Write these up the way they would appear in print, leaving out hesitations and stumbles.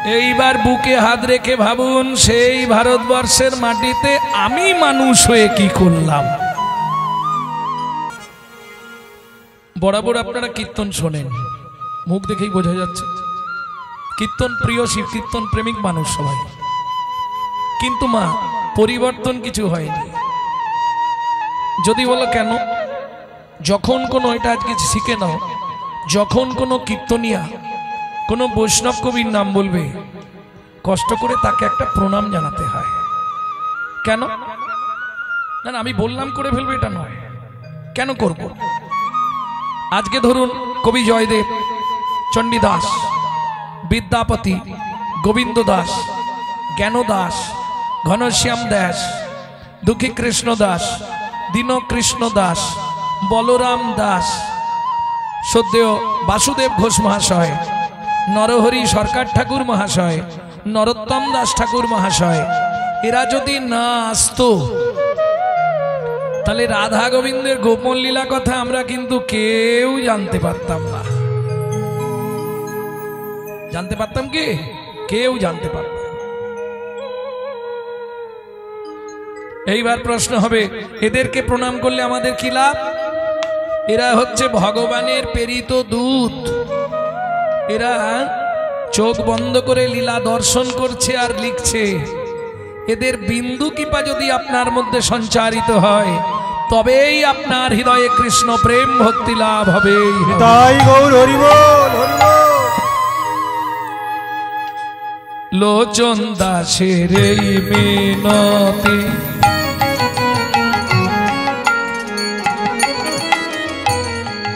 এইবার বুকে হাত রেখে ভাবুন, সেই ভারতবর্ষের মাটিতে আমি মানুষ হয়ে কি করলাম। বরাবর আপনারা কীর্তন শোনেন, মুখ দেখেই বোঝা যাচ্ছে কীর্তন প্রিয়, শিব কীর্তন প্রেমিক মানুষ সবাই। কিন্তু মা, পরিবর্তন কিছু হয়নি। যদি বলো কেন, যখন কোনো, এটা আজকে শিখে নাও, যখন কোনো কীর্তনিয়া কোনো বৈষ্ণব কবির নাম বলবে, কষ্ট করে তাকে একটা প্রণাম জানাতে হয়। কেন? না না, আমি বললাম করে ফেলবো এটা নয়। কেন করব? আজকে ধরুন কবি জয়দেব, চণ্ডীদাস, বিদ্যাপতি, গোবিন্দ দাস, জ্ঞান দাস, ঘনশ্যাম দাস, দুঃখী কৃষ্ণ দাস, দীনকৃষ্ণ দাস, বলরাম দাস, সদ্যেয় বাসুদেব ঘোষ মহাশয়, নরহরি সরকার ঠাকুর মহাশয়, নরোত্তম দাস ঠাকুর মহাশয়, এরা যদি না আসতো তাহলে রাধা গোবিন্দের গোপন লীলা কথা আমরা কিন্তু কেউ জানতে পারতাম না। জানতে পারতাম কি? কেউ জানতে পারতাম। এইবার প্রশ্ন হবে, এদেরকে প্রণাম করলে আমাদের কি লাভ? এরা হচ্ছে ভগবানের প্রেরিত দূত। এরা চোখ বন্ধ করে লীলা দর্শন করছে আর লিখছে। এদের বিন্দু কৃপা যদি আপনার মধ্যে সঞ্চারিত হয়, তবেই আপনার হৃদয়ে কৃষ্ণ প্রেম ভক্তি লাভ হবে। তাই গৌর হরি বল, হরি বল। লোচন দাসের এই মিনতি,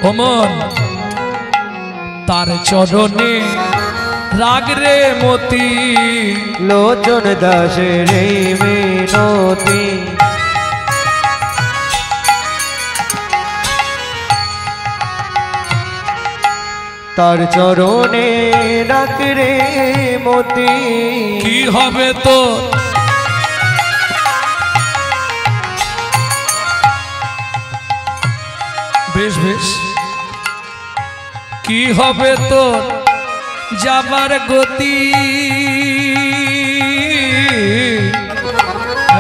ওমন তার চরণে রাগ রে মতি। লোচন দাসের এই মিনতি, তার চরণে রাগ রে মতি। কি হবে তো বেশ বেশ, কি হবে তো যাবার গতি।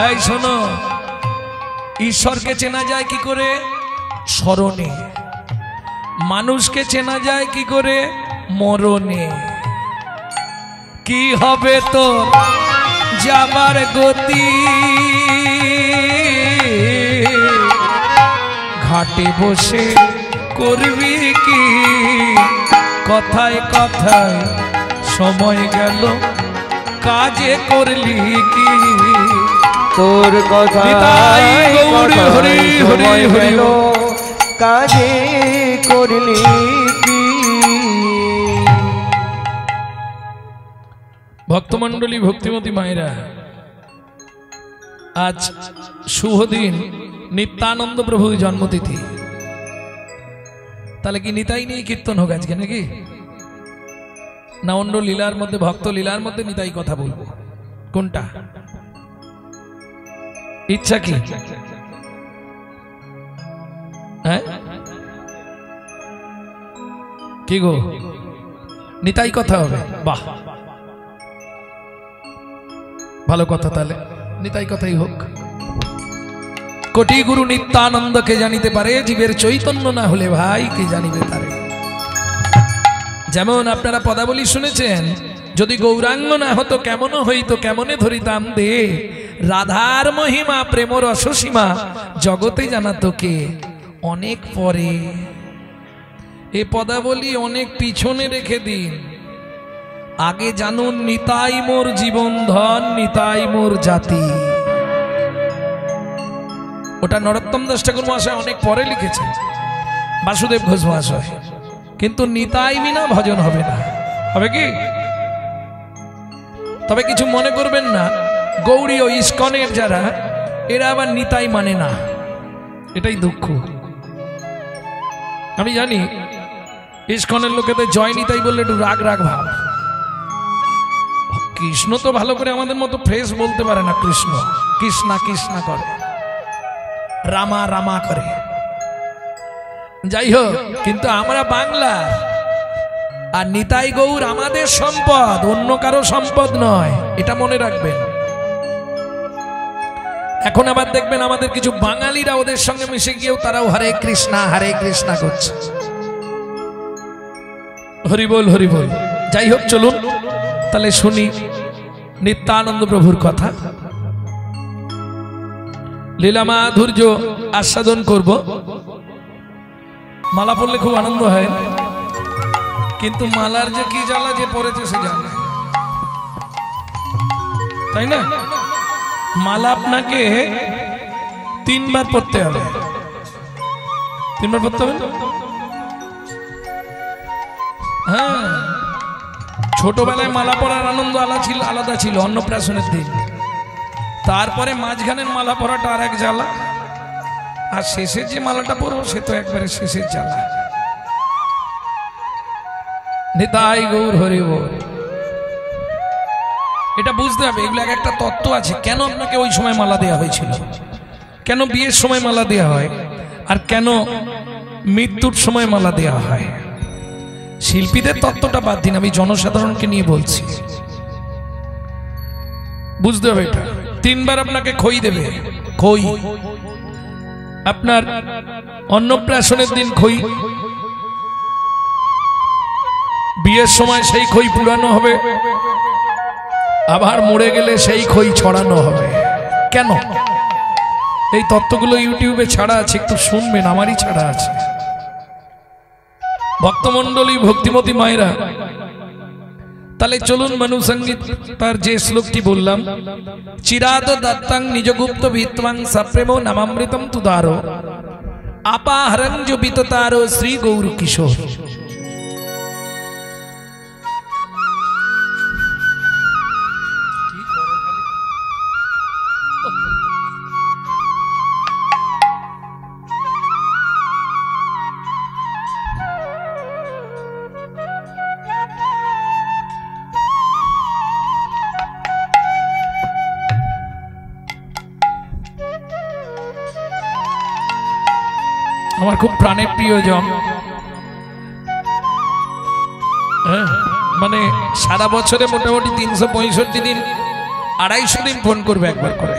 এই শোনো, ঈশ্বরকে চেনা যায় কি করে? স্মরণে। মানুষকে চেনা যায় কি করে? মরণে। কি হবে তো যাবার গতি, ঘাটে বসে করবি কি? কথায় কথায় সময় গেল, কাজে করলি কি? তোর কথায় হরি হরি হরি, কাজে করলি কি? ভক্তমণ্ডলী, ভক্তিমতী মায়েরা, আজ শুভ দিন, নিত্যানন্দ প্রভুর জন্মতিথি। তাহলে কি নিতাই নিয়ে কীর্তন হোক আজকে নাকি? না অন্য লীলার মধ্যে, ভক্ত লীলার মধ্যে নিতাই কথা বলবো? কোনটা ইচ্ছা? কি হ্যাঁ, কি গো, নিতাই কথা হবে? বাহ, ভালো কথা। তাহলে নিতাই কথাই হোক। কোটি গুরু নিত্যানন্দকে জানিতে পারে, জীবের চৈতন্য না হলে ভাই কে জানিবে তারে। যেমন আপনারা পদাবলী শুনেছেন, যদি গৌরাঙ্গ না হতো কেমন হইতো, কেমনে ধরিতাম দে। রাধার মহিমা প্রেম রসসীমা, জগতে জানাতো কে অনেক পরে। এ পদাবলী অনেক পিছনে রেখে দিন, আগে জানুন নিতাই মোর জীবন ধন, নিতাই মোর জাতি। ওটা নরোত্তম দাস ঠাকুর মহাশয় অনেক পরে লিখেছেন, বাসুদেব ঘোষ মহাশয়। কিন্তু নিতাই বিনা ভজন হবে না। হবে কি? তবে কিছু মনে করবেন না, গৌরী ও ইস্কনের যারা, এরা আবার নিতাই মানে না, এটাই দুঃখ। আমি জানি ইস্কনের লোকেদের জয় নিতাই বললে একটু রাগ রাগ ভাব। কৃষ্ণ তো ভালো করে আমাদের মতো ফ্রেশ বলতে পারে না। কৃষ্ণ কৃষ্ণা কৃষ্ণা করে, রামা রামা করে। যাই হোক, কিন্তু আমরা বাংলা, আর নিতাই গৌর আমাদের সম্পদ, অন্য কারো সম্পদ নয়, এটা মনে রাখবেন। এখন আবার দেখবেন আমাদের কিছু বাঙালিরা ওদের সঙ্গে মিশে গিয়েও তারাও হরে কৃষ্ণা করছে। হরি বল হরি বল। যাই হোক, চলুন তাহলে শুনি নিত্যানন্দ প্রভুর কথা। লীলা মাধুর্য আস্বাদন করব। মালা পড়লে খুব আনন্দ হয়, কিন্তু মালার যে কি জ্বালা যে পড়েছে সে জানে, তাই না? মালা আপনাকে 3 বার পড়তে হবে। 3 বার পড়তে হবে। হ্যাঁ, ছোটবেলায় মালা পরার আনন্দ আলাদা ছিল অন্নপ্রাশনের দিন। তারপরে মাঝখানের মালা পরাটা আর এক জ্বালা, আর শেষের যে মালাটা পরবো সে তো একবারে শেষের জ্বালা। নিতাই গৌর হরি বল। এটা বুঝতে হবে, এগুলো একটা তত্ত্ব আছে। কেন আপনাকে ওই সময় মালা দেওয়া হয়েছিল, কেন বিয়ের সময় মালা দেওয়া হয়, আর কেন মৃত্যুর সময় মালা দেওয়া হয়। শিল্পীদের তত্ত্বটা বাদ দিন, আমি জনসাধারণকে নিয়ে বলছি। বুঝতে হবে এটা। 3 বার আপনাকে খই দেবে। খই আপনার অন্নপ্রাশনের দিন খই, বিয়ের সময় সেই খই পুরানো হবে, আবার মরে গেলে সেই খই ছড়ানো হবে। কেন? এই তত্ত্বগুলো ইউটিউবে ছাড়া আছে, একটু শুনবেন, আমারই ছাড়া আছে। ভক্তমণ্ডলী, ভক্তিমতী মায়েরা, তাহলে চলুন মনু সঙ্গীত তার যে শ্লোকটি বললাম, চিরাদ দত্তাং নিজগুপ্ত ভিত্বাং সপ্রেম নামামৃতম তুদারো আপাহরং जो বিততারো শ্রী গৌর কিশোর। আমার খুব প্রাণের প্রিয়জন, মানে সারা বছরে মোটামুটি 365 দিন 250 দিন ফোন করবে একবার করে।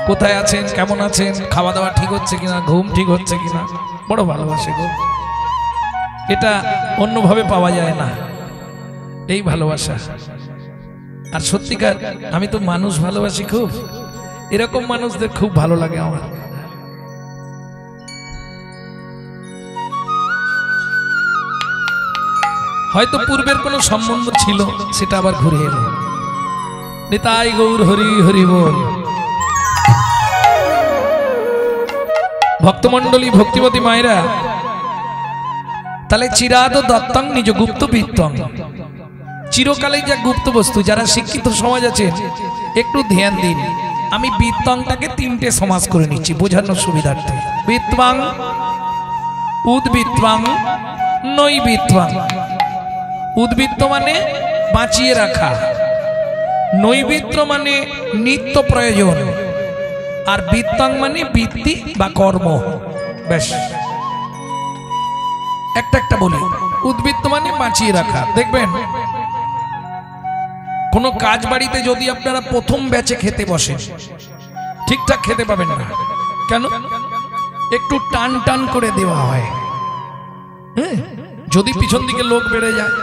কোথায় আছেন, কেমন আছেন, খাওয়া দাওয়া ঠিক হচ্ছে কিনা, ঘুম ঠিক হচ্ছে কিনা। বড় ভালোবাসে গো, এটা অন্যভাবে পাওয়া যায় না এই ভালোবাসা। আর সত্যিকার আমি তো মানুষ ভালোবাসি খুব, এরকম মানুষদের খুব ভালো লাগে আমার। হয়তো পূর্বের কোনো সম্বন্ধ ছিল, সেটা আবার ঘুরে এলো। নিতাই গৌর হরি হরি বল। ভক্তমণ্ডলী, ভক্তিমতী মায়েরা, তাহলে চিরাদ দত্তং নিজ গুপ্ত বৃত্তং, চিরকালে যা গুপ্ত বস্তু। যারা শিক্ষিত সমাজ আছে একটু ধ্যান দিন, আমি বৃত্তংটাকে 3টে সমাস করে নিচ্ছি বোঝানোর সুবিধার্থে। বৃত্তাং, উদ্বৃত্তাং, নৈবৃত্তাং। উদ্বৃত্ত মানে বাঁচিয়ে রাখা, নৈবৃত্ত মানে নিত্য প্রয়োজন, আর বৃত্তাং মানে বৃত্তি বা কর্ম। বেশ, একটা বলি। উদ্বৃত্ত মানে বাঁচিয়ে রাখা। দেখবেন কোন কাজ বাড়িতে যদি আপনারা প্রথম ব্যাচে খেতে বসেন, ঠিকঠাক খেতে পাবেন না। কেন? একটু টান টান করে দেওয়া হয়। যদি পিছন দিকে লোক বেড়ে যায়,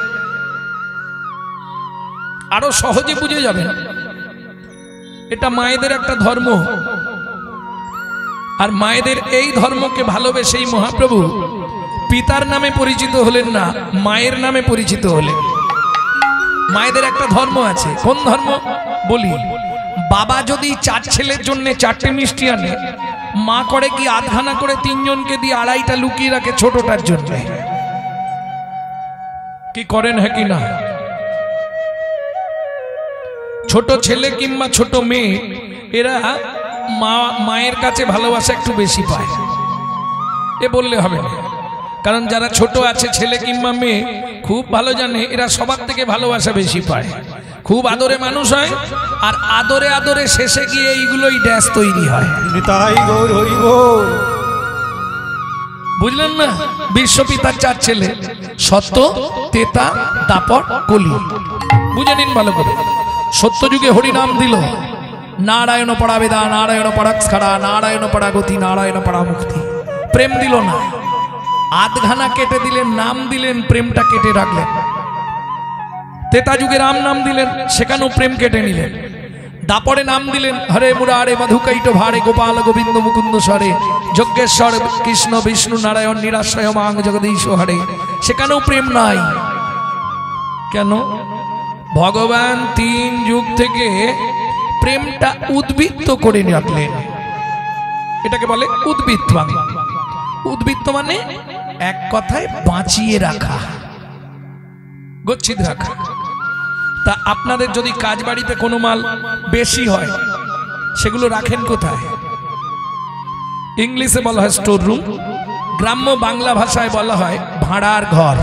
আরো সহজে বুঝে যাবেন। এটা মায়েদের একটা ধর্ম, আর মায়েদের এই ধর্মকে ভালোবেসেই মহাপ্রভু পিতার নামে পরিচিত হলেন না, মায়ের নামে পরিচিত হলেন। মায়েদের একটা ধর্ম আছে। কোন ধর্ম বলি? বাবা যদি 4 ছেলের জন্য 4টে মিষ্টি আনে, মা করে কি আধখানা করে 3 জনকে দিয়ে 2.5টা লুকিয়ে রাখে ছোটটার জন্য। কি করেন, হ্যাঁ কি না? ছোট ছেলে কিংবা ছোট মেয়ে, এরা মায়ের কাছে ভালোবাসা একটু বেশি পায়, এ বললে হবে না। কারণ যারা ছোট আছে, ছেলে কিংবা মেয়ে, খুব ভালো জানে এরা সবার থেকে ভালোবাসা বেশি পায়। খুব আদরে মানুষ হয়, আর আদরে আদরে শেষে গিয়ে এইগুলোই ড্যাশ তৈরি হয়। নিতাই গৌর হরি বল। বুঝলেন না? বিশ্বপিতার 4 ছেলে, সত্য, তেতা, দাপর, কলি। বুঝে নিন ভালো করে। সত্য যুগে হরিনাম দিল, নারায়ণ পড়া বেদা, নারায়ণ পড়াক্ষরা, নারায়ণ পড়া গতি, নারায়ণ পড়া মুক্তি। প্রেম দিল না, আধখানা কেটে দিলেন, নাম দিলেন, প্রেমটা কেটে রাখলেন। তেতা যুগে রাম নাম দিলেন, সেখানেও প্রেম কেটে নিলেন। দাপরে নাম দিলেন, হরে মুরারে মধুকৈট ভারে গোপাল গোবিন্দ মুকুন্দ স্বরে, যজ্ঞেশ্বর কৃষ্ণ বিষ্ণু নারায়ণ নিরাশ্রয় মাং জগদীশ হরে, সেখানেও প্রেম নাই। কেন? ভগবান 3 যুগ থেকে প্রেমটা উদ্বৃত্ত করে রাখলেন। এটাকে বলে উদ্বৃত্ত। উদ্বৃত্ত মানে এক কথায় বাঁচিয়ে রাখা, গচ্ছিত রাখা। তা আপনাদের যদি কাজ বাড়িতে কোনো মাল বেশি হয়, সেগুলো রাখেন কোথায়? ইংলিশে বলা হয় স্টোর রুম, গ্রাম্য বাংলা ভাষায় বলা হয় ভাড়ার ঘর,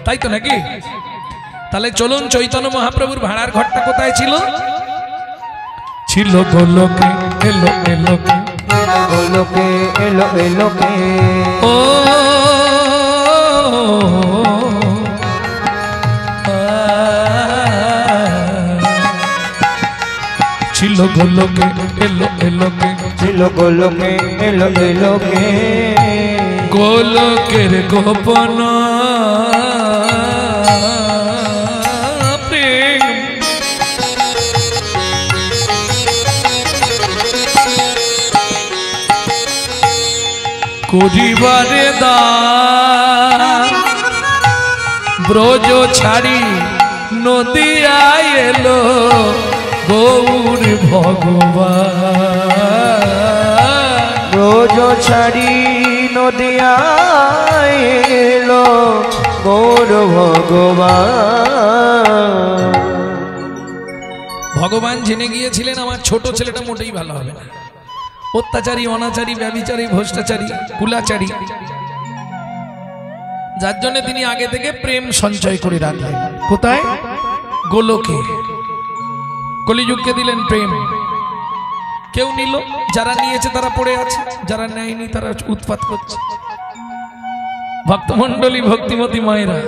তাই তো নাকি? তাহলে চলুন, চৈতন্য মহাপ্রভুর ভাড়ার ঘরটা কোথায় ছিল? ছিল গোলকে, এলো এলোকে, গোলকে এলো এলোকে, ও ছিল গোলকে, এলো এলোকে, ছিল গোলকে এলো এলোকে, গোলকের গোপন প্রেম। করিবারে দান ব্রজ ছাড়ি নদিয়ায় এলো গৌর ভগবান। ব্রজ ছাড়ি নদিয়ায় এলো গৌর ভগবান। ভগবান জেনে গিয়েছিলেন আমার ছোট ছেলেটা মোটেই ভালো হবে না, অত্যাচারী, অনাচারী, ব্যভিচারী, ভ্রষ্টাচারী, কুলাচারী। যার জন্য তিনি আগে থেকে প্রেম সঞ্চয় করে রাখলেন। কোথায়? গোলকে। কলিযুগকে দিলেন প্রেম। কেউ নিল, যারা নিয়েছে তারা পড়ে আছে, যারা নেয়নি তারা উৎপাত করছে। ভক্তমণ্ডলী, ভক্তিমতী মায়েরা,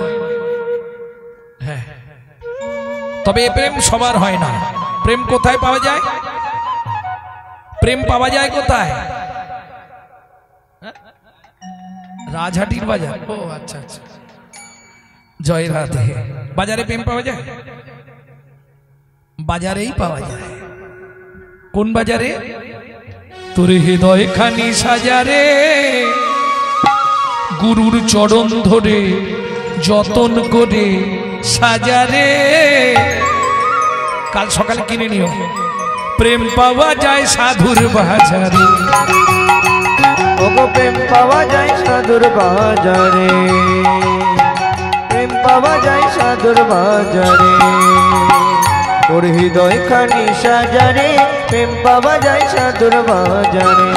হ্যাঁ, তবে এ প্রেম সবার হয় না। প্রেম কোথায় পাওয়া যায়? প্রেম পাওয়া যায় কোথায়? রাজহাটির বাজার। ও আচ্ছা আচ্ছা, জয় রাধে। বাজারে প্রেম পাওয়া যায়? বাজারেই পাওয়া যায়। কোন বাজারে? তোর হৃদয় খানি সাজারে, গুরুর চরণ ধরে যতন করে সাজারে। কাল সকালে কিনে নিও। প্রেম পাওয়া যায় সাধুর বাজারে, ওগো প্রেম পাওয়া যায় সাধুর বাজারে, প্রেম পাওয়া যায় সাধুর বাজারে। তোর হৃদয় খানি সাজারে, প্রেম পাওয়া যায় সাধুর বাজারে।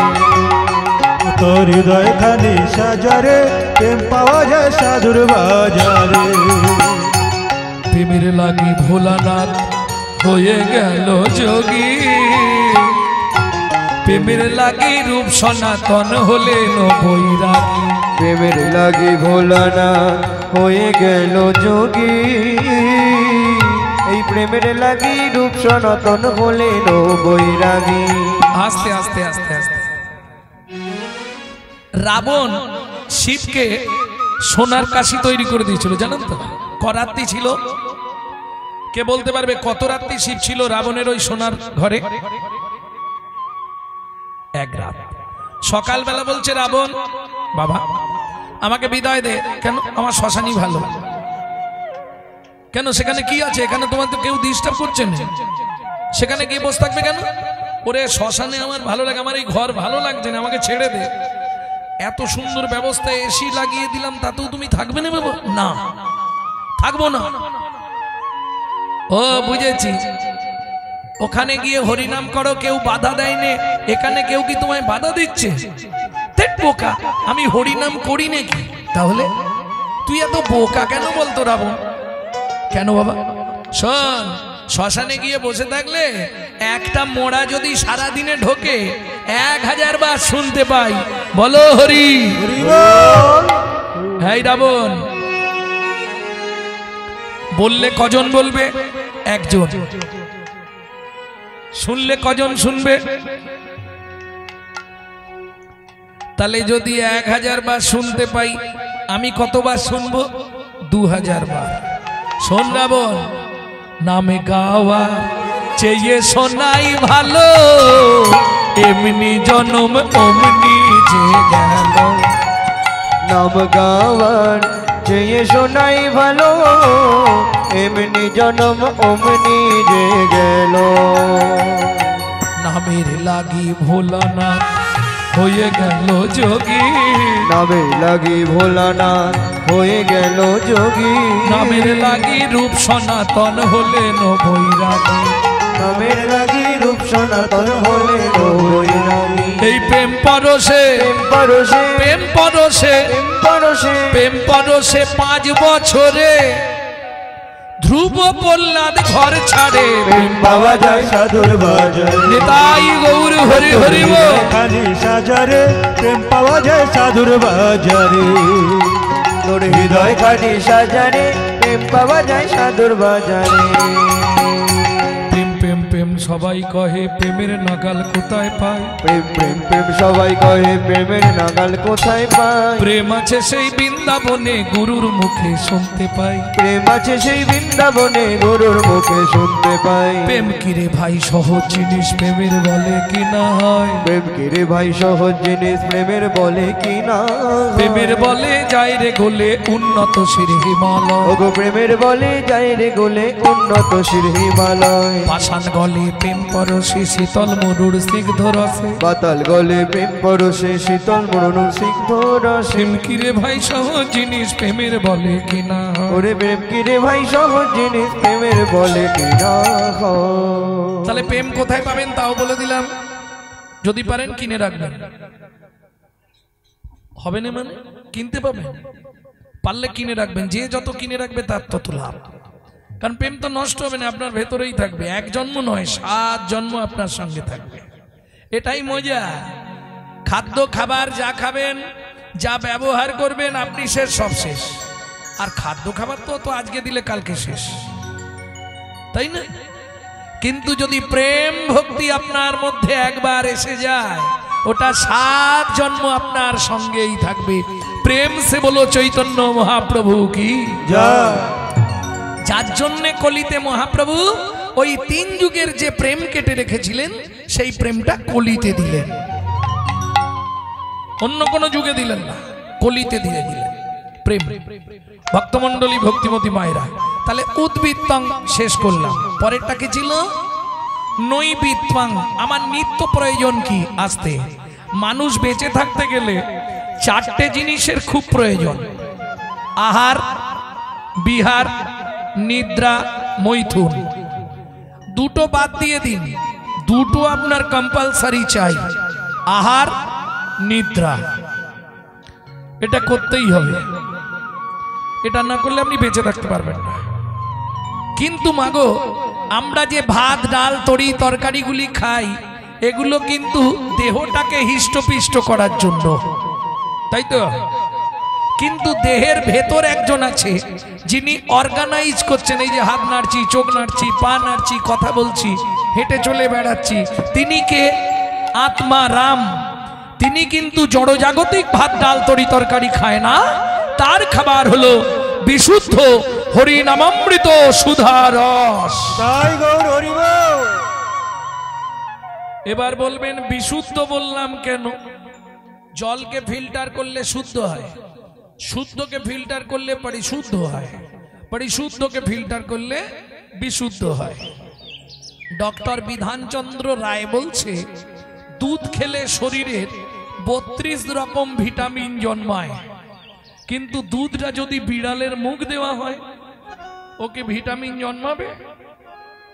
তোর হৃদয় খানি সাজারে, প্রেম পাওয়া যায় সাধুর বাজারে। প্রেমের লাগি ভোলানাথ হয়ে গেল যোগী, প্রেমের লাগি রূপ সনাতন হলেন বৈরাগী। প্রেমের লাগি ভোলানা হয়ে গেল যোগী, এই প্রেমের লাগি রূপ সনাতন হলেন বৈরাগী। আস্তে আস্তে আস্তে আস্তে রাবণ শিবকে সোনার কাশি তৈরি করে দিয়েছিল, জানেন তো? করাত্রি ছিল। কে বলতে পারবে কত রাত্রি শিব ছিল রাবণের ওই সোনার ঘরে? 1 রাত। সকালবেলা বলছে রাবণ, বাবা আমাকে বিদায় দে। কেন? আমার শ্মশানই ভালো। কেন? সেখানে কি আছে? এখানে তোমার তো কেউ ডিস্টার্ব করছে না, সেখানে গিয়ে বসে থাকবে কেন? ওরে শ্মশানে আমার ভালো লাগে, আমার এই ঘর ভালো লাগছে না, আমাকে ছেড়ে দে। এত সুন্দর ব্যবস্থা, এসি লাগিয়ে দিলাম, তাতেও তুমি থাকবে না? বাবা না, থাকবো না। ও বুঝেছি, ওখানে গিয়ে হরিনাম করো, কেউ বাধা দেয়নি। এখানে কেউ কি তোমায় বাধা দিচ্ছে? দেখ বোকা, আমি হরিনাম করি নাকি? তাহলে তুই এত বোকা কেন বলতো রাবণ? কেন বাবা? শোন, শ্মশানে গিয়ে বসে থাকলে একটা মোড়া যদি সারা দিনে ঢোকে 1000 বার শুনতে পাই, বলো হরি। হ্যাঁ রাবণ বললে কজন বলবে? একজন। শুনলে কজন শুনবে? তাহলে যদি 1000 বার শুনতে পাই, আমি কতবার শুনবো? 2000 বার। শোন রাবণ, নামে গাওয়া চেয়ে শোনাই ভালো, এমনি জনম অমনি যে গেল। নাম গাওয়ার চেয়ে শোনাই ভালো, এমনি জনম অমনি যে গেল। নামের লাগি ভোলানাথ হয়ে গেল যোগী, নামের লাগি ভোলানাথ হয়ে গেল যোগী। নামের লাগি রূপ সনাতন হলেন বৈরাগী, নামের লাগি রূপ সনাতন হলেন বৈরাগী। এই প্রেম পরশে পরশে প্রেম পরশে পরশে প্রেম পরশে 5 বছরে ধ্রুব প্রহ্লাদ ঘর ছাড়ে। প্রেম পাওয়া যায় সাধুর বাজারে, নিতাই গৌর হরি হরি বল। খালি সাজারে প্রেম পাওয়া যায় সাধুর বাজারে। তোর হৃদয় খাটি সাজারে প্রেম পাওয়া যায় সাধুর বাজারে। প্রেম প্রেম প্রেম সবাই কহে, প্রেমের নাগাল কোথায় পায়? প্রেম প্রেম প্রেম সবাই কহে, প্রেমের নাগাল কোথায় পায়? প্রেম আছে সেই বৃন্দাবনে, গুরুর মুখে শুনতে পাই। প্রেম আছে সেই বৃন্দাবনে, গুরুর মুখে শুনতে পাই। প্রেম কিরে ভাই সহজ জিনিস, প্রেমের বলে কি না হয়? প্রেম কিরে ভাই সহজ জিনিস, প্রেমের বলে কি না হয়? প্রেমের বলে যায় রে গোলে উন্নত শির হিমালয়। ওগো প্রেমের বলে যায় রে গোলে উন্নত শির হিমালয়। পাষাণ গলে প্রেম পরশে, শীতল মরুর স্নিগ্ধ রসে। পাতাল গলে প্রেম পরশে, শীতল মরুর সিংহ রসে। প্রেম কিরে ভাই সহজ জিনিস, প্রেমের বলে কি না হয়? ওরে প্রেম কিরে ভাই সহজ জিনিস, প্রেমের বলে কি না হয়? তাহলে প্রেম কোথায় পাবেন তাও বলে দিলাম, যদি পারেন কিনে রাখবেন। হবে না মানে কিনতে পাবেন, পারলে কিনে রাখবেন। যে যত কিনে রাখবে তার তত লাভ। কারণ প্রেম তো নষ্ট হবে না, আপনার ভেতরেই থাকবে। 1 জন্ম নয়, 7 জন্ম আপনার সঙ্গে থাকবে। এটাই মজা। খাদ্য খাবার যা খাবেন, যা ব্যবহার করবেন, আপনি শেষ, সব শেষ। আর খাদ্য খাবার তো আজকে দিলে কালকে শেষ, তাই না? কিন্তু যদি প্রেম ভক্তি আপনার মধ্যে একবার এসে যায়, ওটা 7 জন্ম আপনার সঙ্গেই থাকবে। প্রেম সে বলো চৈতন্য মহাপ্রভু কি জয়। যার জন্য কলিতে মহাপ্রভু ওই 3 যুগের যে প্রেম কেটে রেখেছিলেন, সেই প্রেমটা কলিতে দিলেন, অন্য কোন যুগে দিলেন না, কলিতে দিয়ে দিলেন প্রেম। ভক্তমন্ডলী, ভক্তিমতী মায়েরা, তাহলে উদ্বৃত্তং শেষ করলাম। পরেরটা কি ছিল? নৈবিত্তং, আমার নিত্য প্রয়োজন কি? আসতে মানুষ বেঁচে থাকতে গেলে 4টে জিনিসের খুব প্রয়োজন: আহার, বিহার, নিদ্রা, মৈথুন। 2টো বাদ দিয়ে দিন, 2টো আপনার কম্পালসারি চাই, আহার, নিদ্রা। এটা করতেই হবে, এটা না করলে আপনি বেঁচে থাকতে পারবেন না। কিন্তু মাগো, আমরা যে ভাত, ডাল, তরি তরকারিগুলি খাই, এগুলো কিন্তু দেহটাকে হিষ্টপিষ্ট করার জন্য, তাই তো? কিন্তু দেহের ভেতর একজন আছে যিনি অর্গানাইজ করছেন। এই যে হাত নাড়ছি, চোখ নাড়ছি, পা নাড়ছি, কথা বলছি, হেঁটে চলে বেড়াচ্ছি, তিনি কে? আত্মা রাম। তিনি কিন্তু জড়জাগতিক ভাত, ডাল, তরি তরকারি খায় না। তার খাবার হলো বিশুদ্ধ হরিনামামৃত সুধা রস। তাই গৌর হরি বল। এবার বলবেন বিশুদ্ধ বললাম কেন? জলকে ফিল্টার করলে শুদ্ধ হয়, শুদ্ধকে ফিল্টার করলে পরিশুদ্ধ হয়, পরিশুদ্ধকে ফিল্টার করলে বিশুদ্ধ হয়। ডক্টর বিধানচন্দ্র রায় বলছে, দুধ খেলে শরীরের 32 রকম ভিটামিন জন্মায়, কিন্তু দুধটা যদি বিড়ালের মুখ দেওয়া হয়, ওকে ভিটামিন জন্মাবে?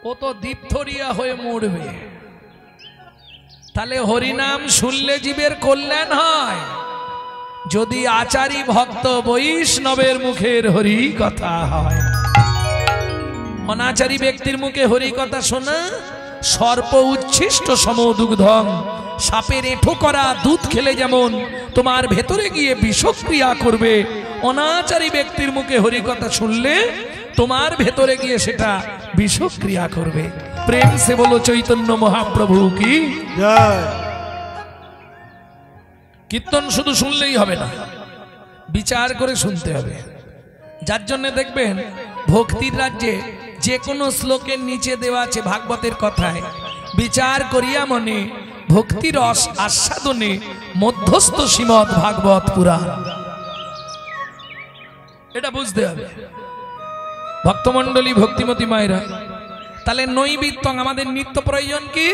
ও তো ডিপথোরিয়া হয়ে মরবে। তাহলে হরিনাম শুনলে জীবের কল্যাণ হয় যদি আচারী ভক্ত বৈষ্ণবের মুখের হরি কথা হয়। অনাচারী ব্যক্তির মুখে হরি কথা শোনা সর্প উচ্ছিষ্ট সমদুগ্ধং, সাপের এঁঠো করা দুধ খেলে যেমন তোমার ভেতরে গিয়ে বিষক্রিয়া করবে, অনাচারী ব্যক্তির মুখে হরি কথা শুনলে তোমার ভেতরে গিয়ে সেটা বিষক্রিয়া করবে। প্রেম সে বলো চৈতন্য মহাপ্রভু কি জয়। কীর্তন শুধু শুনলেই হবে না, বিচার করে শুনতে হবে। যার জন্য দেখবেন ভক্তির রাজ্যে যে কোনো শ্লোকের নিচে দেওয়া আছে ভাগবতের কথায়, বিচার করিয়া মনে ভক্তি রস আস্বাদনে মধ্যস্থ শ্রীমদ ভাগবত পুরাণ। এটা বুঝতে হবে ভক্তমণ্ডলী, ভক্তিমতী মায়েরা। তাহলে নৈবেদ্য আমাদের নিত্য প্রয়োজন কি?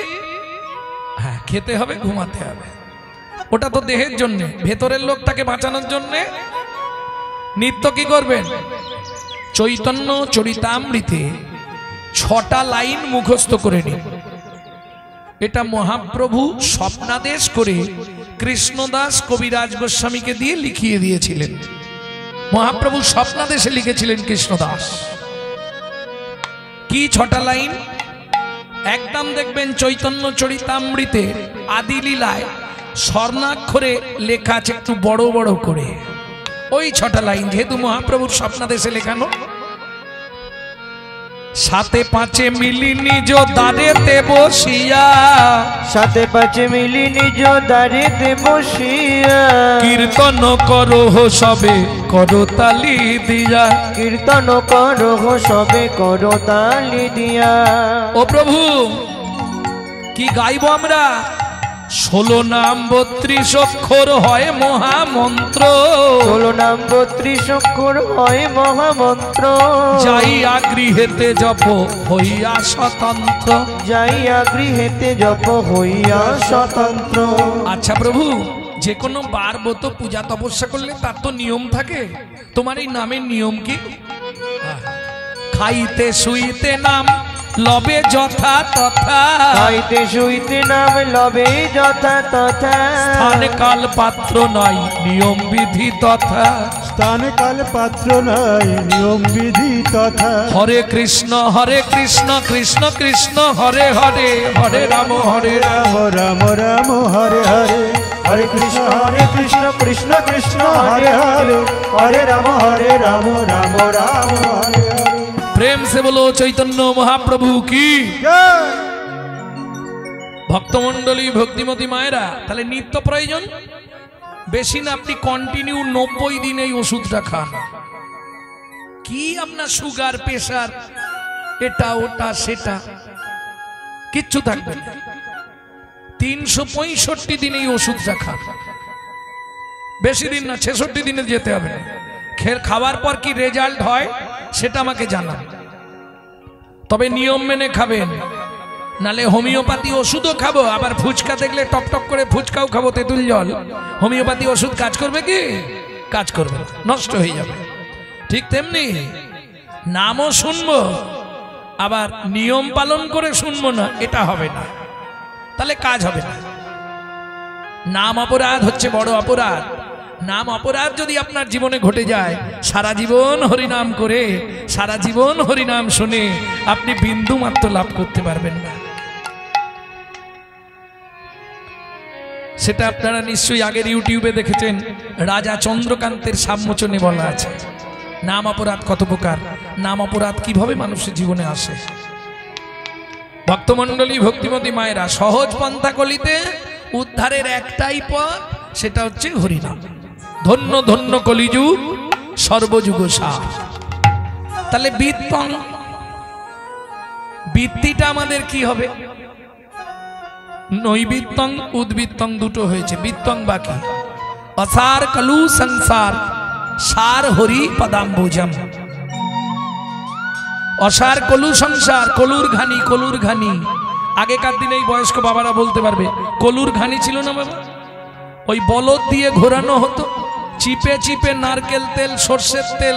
হ্যাঁ, খেতে হবে, ঘুমাতে হবে। ওটা তো দেহের জন্য, ভেতরের লোকটাকে বাঁচানোর জন্য নিত্য কি করবেন? চৈতন্য চরিতামৃতে 6টা লাইন মুখস্থ করে নিন। এটা মহাপ্রভু স্বপ্নাদেশ করে কৃষ্ণদাস কবিরাজ গোস্বামীকে দিয়ে লিখিয়ে দিয়েছিলেন। মহাপ্রভু স্বপ্নাদেশে লিখেছিলেন কৃষ্ণদাস। কি 6টা লাইন? একদম দেখবেন চৈতন্য চরিতামৃতে আদি লীলায় স্বর্ণাক্ষরে লেখা আছে একটু বড় বড় করে। ওই 6টা লাইন যেহেতু মহাপ্রভুর স্বপ্নাদেশে লেখানো। 7-5 মিলি নিজ দ্বারেতে বসিয়া, 7-5 মিলি নিজ দ্বারেতে বসিয়া, কীর্তন করো সবে করতালি দিয়া, কীর্তন করো সবে করতালি দিয়া। ও প্রভু কি গাইব আমরা? 16 নাম 32 অক্ষর হয় মহামন্ত্র, 16 নাম 32 অক্ষর হয় মহামন্ত্র। যাইয়া গৃহেতে জপ হইয়া স্বতন্ত্র, যাইয়া গৃহেতে জপ হইয়া স্বতন্ত্র। আচ্ছা প্রভু, যে কোনো বার ব্রত পূজা তপস্যা করলে তার তো নিয়ম থাকে, তোমার এই নামের নিয়ম কি? খাইতে শুইতে নাম লবে যথা তথা, খাইতে শুইতে নাম লবে যথা তথা। স্থান কাল পাত্র নাই নিয়ম বিধি তথা, স্থান কাল পাত্র নাই নিয়ম বিধি তথা। হরে কৃষ্ণ কৃষ্ণ কৃষ্ণ হরে হরে, হরে রাম রাম রাম রাম হরে হরে, হরে কৃষ্ণ কৃষ্ণ কৃষ্ণ হরে হরে, হরে রাম রাম রাম হরে হরে। প্রেম সে বলো চৈতন্য মহাপ্রভু কি জয়। ভক্তমণ্ডলী, ভক্তিমতী মায়েরা, তাহলে নিত্য প্রয়োজন বেশি না, আপনি কন্টিনিউ 90 দিন এই ওষুধটা খান। কি আপনার সুগার প্রেশার এটা ওটা সেটা কিচ্ছু থাকবে না। 365 দিন এই ওষুধটা খান, বেশি দিন না, 66 দিনে যেতে হবে না। খাওয়ার পর কি রেজাল্ট হয় সেটা আমাকে জানান, তবে নিয়ম মেনে খাবেন। নালে হোমিওপ্যাথি ওষুধও খাবো, আবার ফুচকা দেখলে টপ টপ করে ফুচকাও খাবো, তেঁতুল জল। হোমিওপ্যাথি ওষুধ কাজ করবে কি? কাজ করবে, নষ্ট হয়ে যাবে। ঠিক তেমনি নামও শুনবো, আবার নিয়ম পালন করে শুনবো না, এটা হবে না, তাহলে কাজ হবে না। নাম অপরাধ হচ্ছে বড় অপরাধ। নাম অপরাধ যদি আপনার জীবনে ঘটে যায়, সারা জীবন হরিনাম করে, সারা জীবন হরিনাম শুনে আপনি বিন্দু মাত্র লাভ করতে পারবেন না। সেটা আপনারা নিশ্চয়ই আগের ইউটিউবে দেখেছেন, রাজা চন্দ্রকান্তের সাবমোচনে বলা আছে নাম অপরাধ কত প্রকার, নাম অপরাধ কিভাবে মানুষের জীবনে আসে। ভক্তমণ্ডলী, ভক্তিমতী মায়েরা, সহজ পন্থা কলিতে উদ্ধারের একটাই পথ, সেটা হচ্ছে হরিনাম। ধন্য ধন্য কলিযুগ সর্বযুগ সার। তাহলে বৃত্তং, বৃত্তিটা আমাদের কি হবে? নৈবৃত্তং উদ্বৃত্তং দুটো হয়েছে, বৃত্তং বাকি। অসার কলু সংসার, সার হরি পদাম্বুজম। অসার কলু সংসার, কলুর ঘানি, কলুর ঘানি। আগেকার দিনে এই বয়স্ক বাবারা বলতে পারবে, কলুর ঘানি ছিল না বাবা? ওই বলদ দিয়ে ঘোরানো হতো, চিপে চিপে নারকেল তেল, সর্ষের তেল,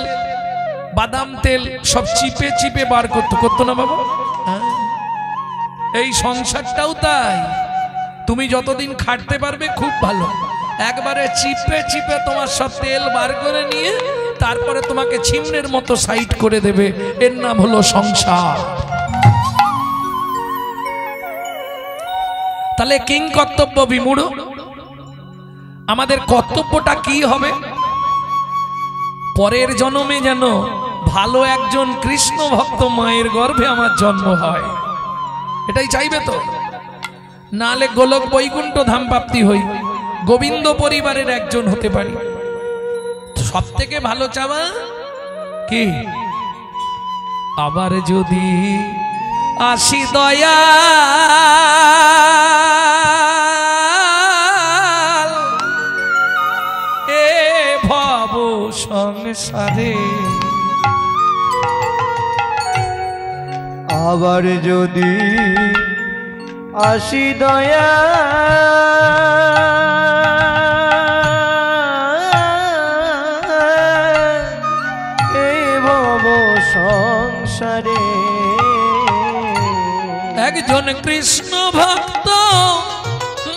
বাদাম তেল সব চিপে চিপে বার করতো না বাবা? এই সংসারটাও তাই, তুমি যতদিন খাটতে পারবে খুব ভালো, একবারে চিপে চিপে তোমার সব তেল বার করে নিয়ে তারপরে তোমাকে ছিমনের মতো সাইড করে দেবে। এর নাম হলো সংসার। তাহলে কিং কর্তব্য বিমূঢ়। আমাদের কর্তব্যটা কি হবে? পরের জন্মে যেন ভালো একজন কৃষ্ণ ভক্ত মায়ের গর্ভে আমার জন্ম হয়, এটাই চাইবে তো? নালে গোলক বৈকুণ্ঠ ধাম প্রাপ্তি হই, গোবিন্দ পরিবারের একজন হতে পারি। সব থেকে ভালো চাওয়া কি? আবার যদি আসি দয়া এ ভব সংসারে, আবার যদি আসি দয়া এই ভব সংসারে, একজন কৃষ্ণ ভক্ত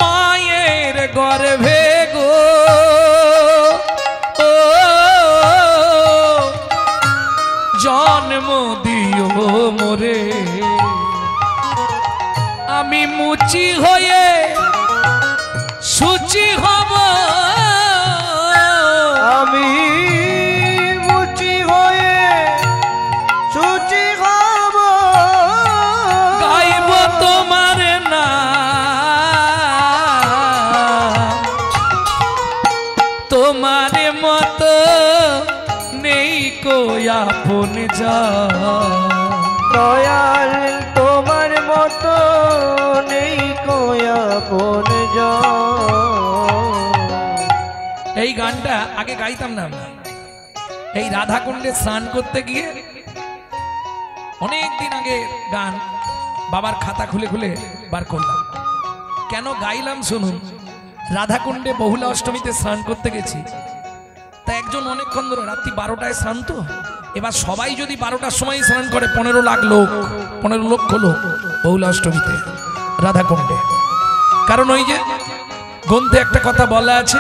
মায়ের গর্ভে গো ও জন্ম দিও মোরে, আমি মুচি হয়ে সুচি হব, আমি মুচি হয়ে সুচি হব, গাইব তোমার নাম, তোমার মতো নেই কো আপন যা, দয়াল তোমার মতো নেই আপন জন। এই গানটা আগে গাইতাম না আমরা। এই রাধাকুণ্ডে স্নান করতে গিয়ে অনেক দিন আগে গান বাবার খাতা খুলে খুলে বার করলাম। কেন গাইলাম শুনুন। রাধাকুণ্ডে বহুলা অষ্টমীতে স্নান করতে গেছি, তা একজন অনেকক্ষণ ধরে রাত্রি 12টায় স্নান, তো এবার সবাই যদি 12টার সময় স্নান করে 15 লাখ লোক, 15 লক্ষ লোক বহুলা অষ্টমীতে রাধাকুণ্ডে। কারণ ওই যে গ্রন্থে একটা কথা বলা আছে,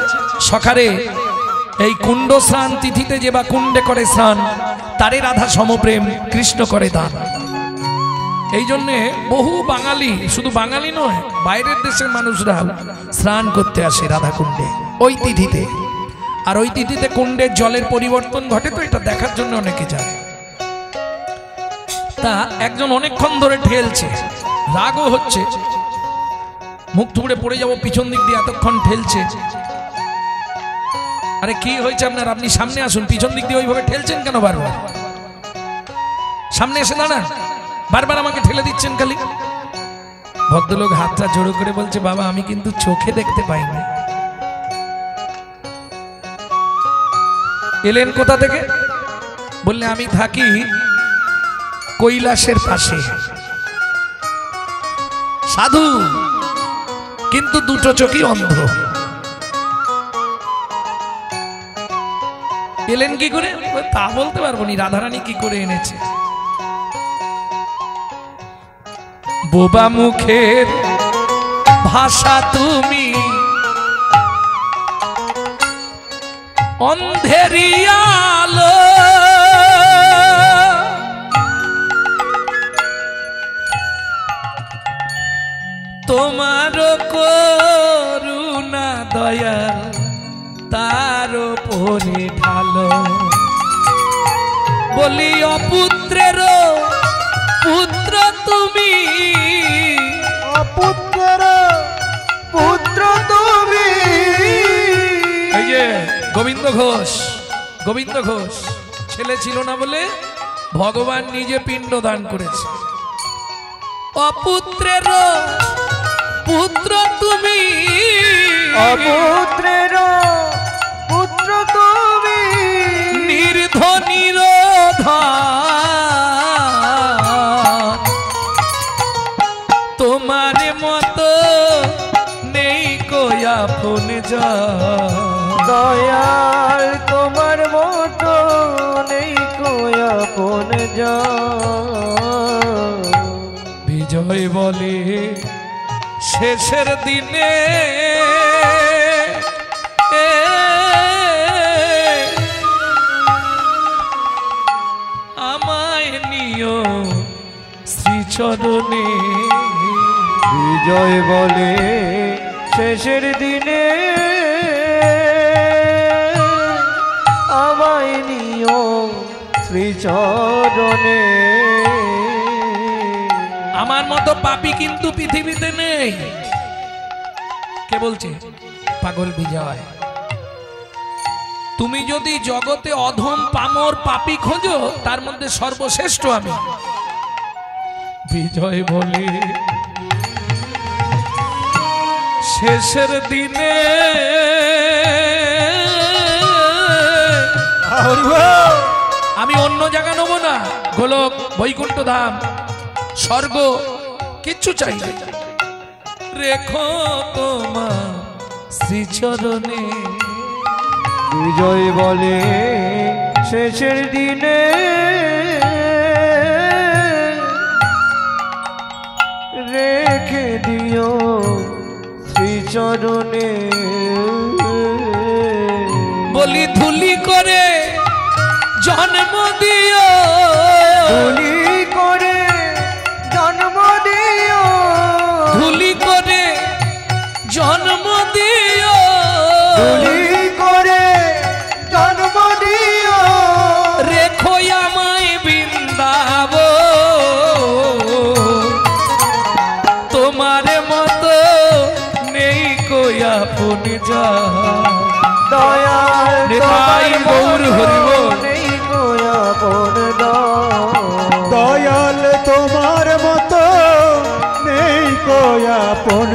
সকারে এই কুণ্ড স্নান তিথিতে যে বা কুণ্ডে করে স্নান, তারে রাধা সমপ্রেম কৃষ্ণ করে দান। এই জন্যে বহু বাঙালি, শুধু বাঙালি নয় বাইরের দেশের মানুষরা স্নান করতে আসে রাধাকুণ্ডে ওই তিথিতে। আর ওই তিথিতে কুণ্ডের জলের পরিবর্তন ঘটে, তো এটা দেখার জন্য অনেকে যায়। তা একজন অনেকক্ষণ ধরে ঠেলছে, রাগও হচ্ছে, মুখ থুবড়ে পড়ে যাবো পিছন দিক দিয়ে এতক্ষণ ঠেলছে। আরে কি হয়েছে আপনার? আপনি সামনে আসুন, পিছন দিক দিয়ে ওইভাবে ঠেলছেন কেন? বারবার সামনে এসে দাঁড়ান, বারবার আমাকে ঠেলে দিচ্ছেন খালি। ভদ্রলোক হাতটা জোড়ো করে বলছে, বাবা আমি কিন্তু চোখে দেখতে পাইনি। এলেন কোথা থেকে? বললে আমি থাকি কৈলাসের পাশে। সাধু, কিন্তু দুটো চোখই অন্ধ। এলেন কি করে? তা বলতে পারবো নি, রাধারানী কি করে এনেছে। বোবা মুখের ভাষা তুমি, অন্ধেরি আলো, তোমার করুণা দয়া তার উপরে ঢালো। বলি অপুত্রের পুত্র তুমি, অপুত্রের পুত্র তুমি। এই যে গোবিন্দ ঘোষ, গোবিন্দ ঘোষ ছেলে ছিল না বলে ভগবান নিজে পিণ্ড দান করেছে। অপুত্রের পুত্র তুমি, অপুত্রের পুত্র তুমি, নির্ধনীর তোমার মতো নেই কোয়া ফোন যা, দয়াল তোমার মতো নেই কোয়া ফোন যা। বিজয় বলে শেষের দিনে চরণে। বিজয় বলে শেষের দিনে আমায় নিও শ্রীচরণে। আমার মতো পাপী কিন্তু পৃথিবীতে নেই। কে বলছে? পাগল বিজয়। তুমি যদি জগতে অধম পামর পাপী খোঁজো, তার মধ্যে সর্বশ্রেষ্ঠ আমি। বিজয় বলে শেষের দিনে আমি অন্য জায়গা নেবো না, গোলক, বৈকুণ্ঠ ধাম, স্বর্গ কিচ্ছু চাই না। রেখো তোমার শ্রীচরণে। বিজয় বলে শেষের দিনে রেখে দিও শ্রীচরণে। বলি ধুলি করে জন্ম দিও, ধুলি করে জন্ম দিও, ধুলি করে জন্ম দিও, ধুলি করে জন্ম দিও। রেখো আমায় বৃন্দাব, তোমার মতো নেই কই আপন যা। দয়াল নিতাই গৌর হরিব। নেই কোয়া পন দয়াল তোমার মতো নেই কোয়া পন।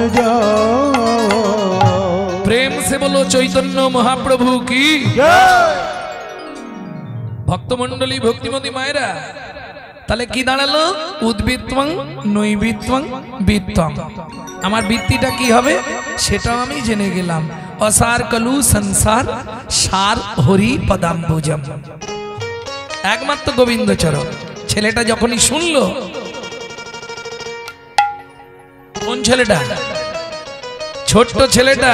প্রেম সে বলো চৈতন্য মহাপ্রভু কি। ভক্তমন্ডলী, ভক্তিমতী মায়েরা, তাহলে কি দাঁড়ালো? উদ্বৃত্তং নৈবৃত্তং বৃত্তং। আমার বৃত্তিটা কি হবে সেটাও আমি জেনে গেলাম। অসার কলু সংসার, সার হরি পদাম্বুজম, একমাত্র গোবিন্দচরণ। ছেলেটা যখনই শুনলো, কোন ছেলেটা? ছোট্ট ছেলেটা।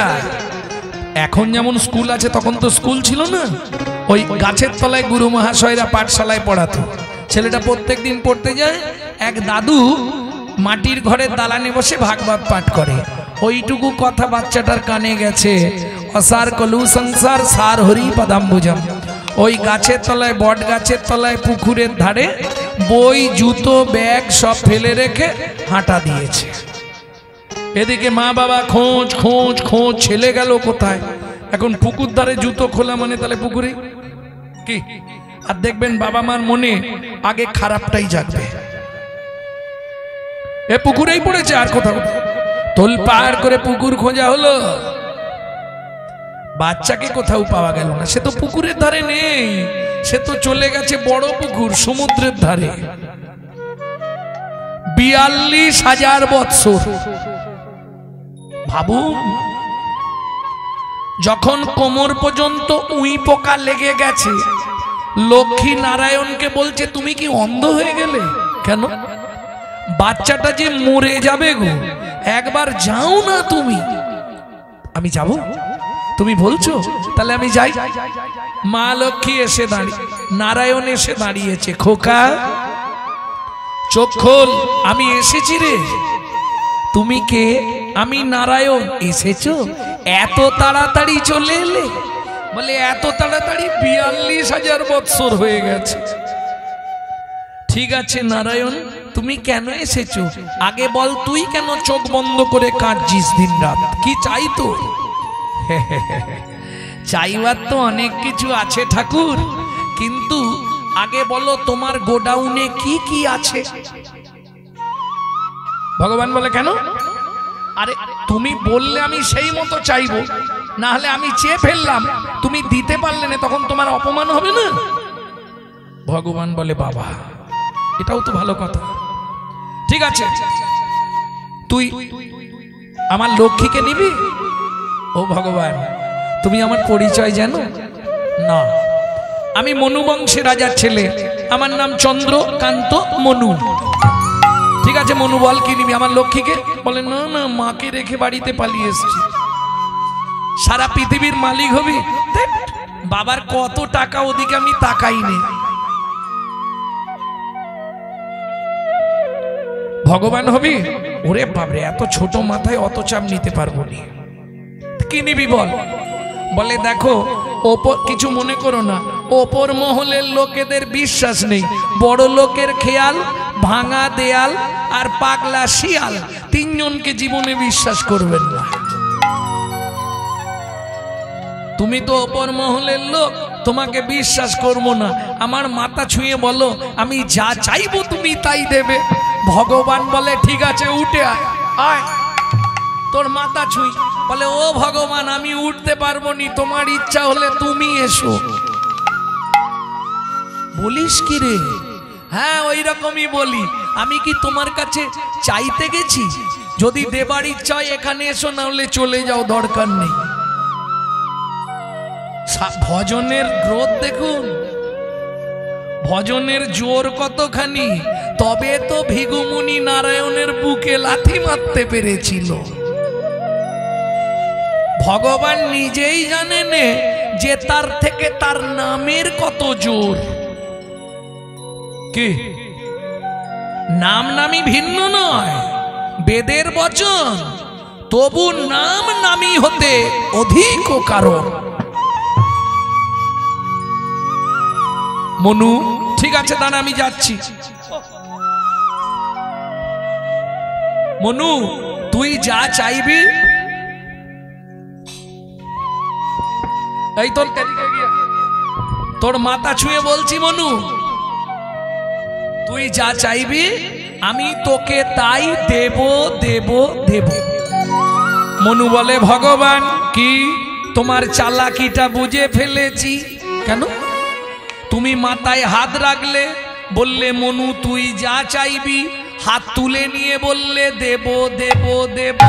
এখন যেমন স্কুল আছে, তখন তো স্কুল ছিল না। ওই গাছের তলায় গুরু মহাশয়রা পাঠশালায় পড়াতো। ছেলেটা প্রত্যেকদিন পড়তে যায়। এক দাদু মাটির ঘরের দালানে বসে ভাগবত পাঠ করে। ওইটুকু কথা বাচ্চাটার কানে গেছে। অসার কলু সংসার, সার হরি পদাম্বুজম। ওই গাছের তলায়, বট গাছের তলায়, পুকুরের ধারে বই, জুতো, ব্যাগ সব ফেলে রেখে হাঁটা দিয়েছে। এদিকে মা বাবা খোঁজ খোঁজ খোঁজ, ছেলে গেল কোথায়। এখন পুকুর ধারে জুতো খোলা মানে তাহলে পুকুরে কি। আর দেখবেন বাবা মার মনে আগে খারাপটাই জাগবে, এ পুকুরেই পড়েছে, আর কোথাও। তোল পাহাড় করে পুকুর খোঁজা হলো, বাচ্চাকে কোথাও পাওয়া গেল না। সে তো পুকুরের ধারে নেই, সে তো চলে গেছে বড় পুকুর, সমুদ্রের ধারে। ৪২,০০০ বৎসর। ভাবুন, যখন কোমর পর্যন্ত উই পোকা লেগে গেছে, লক্ষ্মী নারায়ণকে বলছে তুমি কি অন্ধ হয়ে গেলে কেন? বাচ্চাটা যে মরে যাবে গো, একবার যাও না তুমি। আমি যাব, তুমি বলছো, তাহলে আমি যাই। মা লক্ষ্মী এসে দাঁড়িয়ে, নারায়ণ এসে দাঁড়িয়েছে। খোকা চোখ খোল, আমি এসেছি রে। তুমি কে? আমি নারায়ণ। এসেছো? এত তাড়াতাড়ি চলে এলে? বলে এত তাড়াতাড়ি ৪২,০০০ বৎসর হয়ে গেছে। ঠিক আছে নারায়ণ, তুমি কেন এসেছো আগে বল। তুই কেন চোখ বন্ধ করে কাঁদছিস দিন রাত? কি চাই তো? চাইবার তো অনেক কিছু আছে ঠাকুর, কিন্তু আগে বলো তোমার গোডাউনে কি কি আছে। ভগবান বলে কেন? আরে তুমি বললে আমি সেই মতো চাইবো, না হলে আমি চেয়ে ফেললাম, তুমি দিতে পারলে না, তখন তোমার অপমান হবে না। ভগবান বলে বাবা, এটাও তো ভালো কথা। ঠিক আছে, তুই আমার লক্ষ্মীকে নিবি। ও ভগবান, তুমি আমার পরিচয় জানো না? আমি মনু বংশের রাজার ছেলে, আমার নাম চন্দ্রকান্ত মনু। ঠিক আছে মনু, বল কি নিবি? আমার লক্ষ্মীকে। বলে না না, মাকে রেখে বাড়িতে পালিয়ে এসেছি। সারা পৃথিবীর মালিক হবি? বাবার কত টাকা, ওদিকে আমি তাকাই নেই। ভগবান হবি? ওরে বাবরে, এত ছোট মাথায় অত চাপ নিতে পারবো না। কি নিবি বল? বলে দেখো, ওপর কিছু মনে করো না, ওপর মহলের লোকেদের বিশ্বাস নেই, বড় লোকের খেয়াল, ভাঙা দেয়াল আর পাগলা শিয়াল, তিনজনকে জীবনে বিশ্বাস করবেন না। তুমি তো ওপর মহলের লোক, তোমাকে বিশ্বাস করবো না। আমার মাথা ছুঁয়ে বলো, আমি যা চাইবো তুমি তাই দেবে। ভগবান বলে ঠিক আছে, উঠে আয়, আয় তোর মাথা ছুঁই। বলে ও ভগবান, আমি উঠতে পারবো নি, তোমার ইচ্ছা হলে তুমি এসো। বলিস কি রে? হ্যাঁ ওই রকমই বলি। আমি কি তোমার কাছে চাইতে গেছি? যদি দেবার ইচ্ছা হয় এখানে এসো, না হলে চলে যাও, দরকার নেই। ভজনের গ্রোথ দেখুন, ভজনের জোর কতখানি, তবে তো ভিগুমুনি নারায়ণের বুকে লাথি মারতে পেরেছিল। ভগবান নিজেই জানেন যে তার থেকে তার নামের কত জোর। কি নাম নামই ভিন্ন নয়, বেদের বচন, তবু নাম নামই হতে অধিক কারণ। মনু ঠিক আছে, দাঁড়া আমি যাচ্ছি। মনু তুই যা চাইবি, এই তোর মাথা ছুঁয়ে বলছি মনু, তুই যা চাইবি আমি তোকে তাই দেব দেব দেব। মনু বলে ভগবান কি তোমার চালাকিটা বুঝে ফেলেছি। কেন? তুমি মাথায় হাত রাখলে, বললে মনু তুই যা চাইবি, হাত তুলে নিয়ে বললে দেব দেব দেব।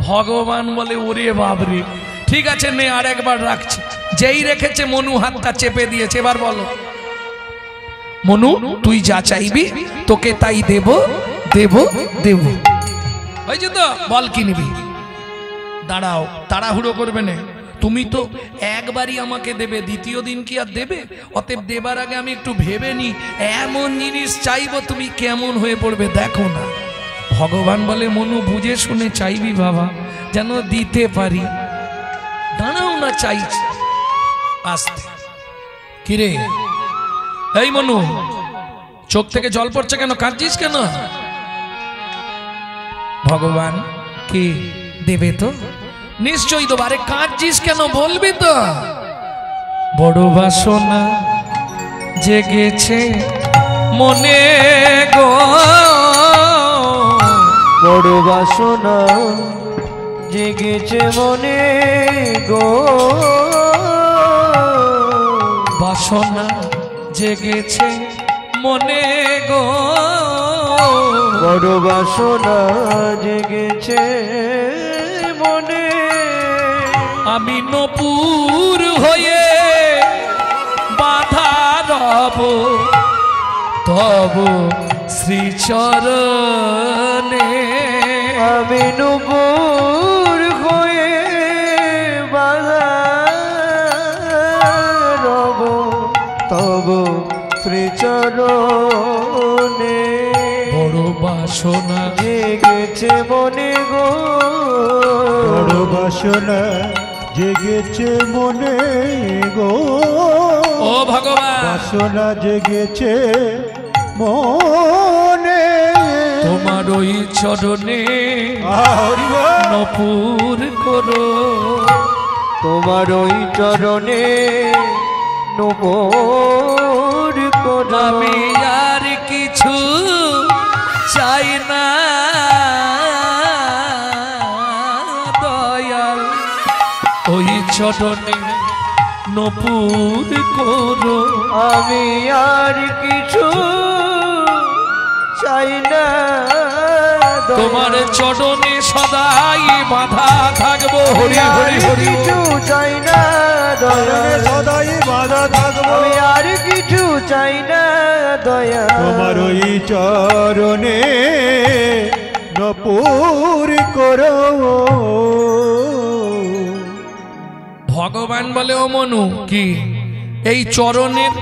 ভগবান বলে ওরে বাবরে, ঠিক আছে নে, আর একবার রাখছি। যেই রেখেছে মনু হাতটা চেপে দিয়েছে। এবার বলো মনু তুই যা চাইবি তোকে তাই দেব দেব দেব। হয়েছে তো? বল কি নিবি? দাঁড়াও, তাড়াহুড়ো করবে না। তুমি তো একবারই আমাকে দেবে, দ্বিতীয় দিন কি আর দেবে? অতএব দেবার আগে আমি একটু ভেবে নি, এমন জিনিস চাইবো তুমি কেমন হয়ে পড়বে দেখো না। ভগবান বলে মনু বুঝে শুনে চাইবি বাবা, যেন দিতে পারি। দাঁড়াও না, চাইছি আস্তে। কিরে এই মনু, চোখ থেকে জল পড়ছে কেন? কাঁদছিস কেন? ভগবান কি দেবে তো? নিশ্চয়ই তো। আরে কাঁদছিস কেন? বলবি তো। বড় বাসনা জেগেছে মনে গো, বড় বাসনা জেগেছে মনে গো, বাসনা জেগেছে মনে গো, বড় বাসনা জেগেছে মনে। আমি নপুর হয়ে বাধা রব তব শ্রীচরণে। আমি নপুর হয়ে বাধা রব তব শ্রীচরণে। বড় বাসনা জেগেছে মনে গো, বড় বাসনা জেগেছে মনে গো, ও ভগবান বাসনা জেগেছে মনে। তোমার ওই চরণে নপুর করো, তোমার ওই চরণে নপুর করো। আমি আর কিছু চাই না দয়াল, ওই চরণে নপুর করো। আমি আর কিছু চাই না দয়াল, তোমার চরণে সদাই বাধা থাকবো। হরি আমি হরি আর হরি। কিছু চাই না দয়াল, সদাই বাধা থাকবো। আমি আর কিছু চাই না দয়াল, তোমার ওই চরণে নপুর করো। ভগবান বলে ও মনু কি এই চরণের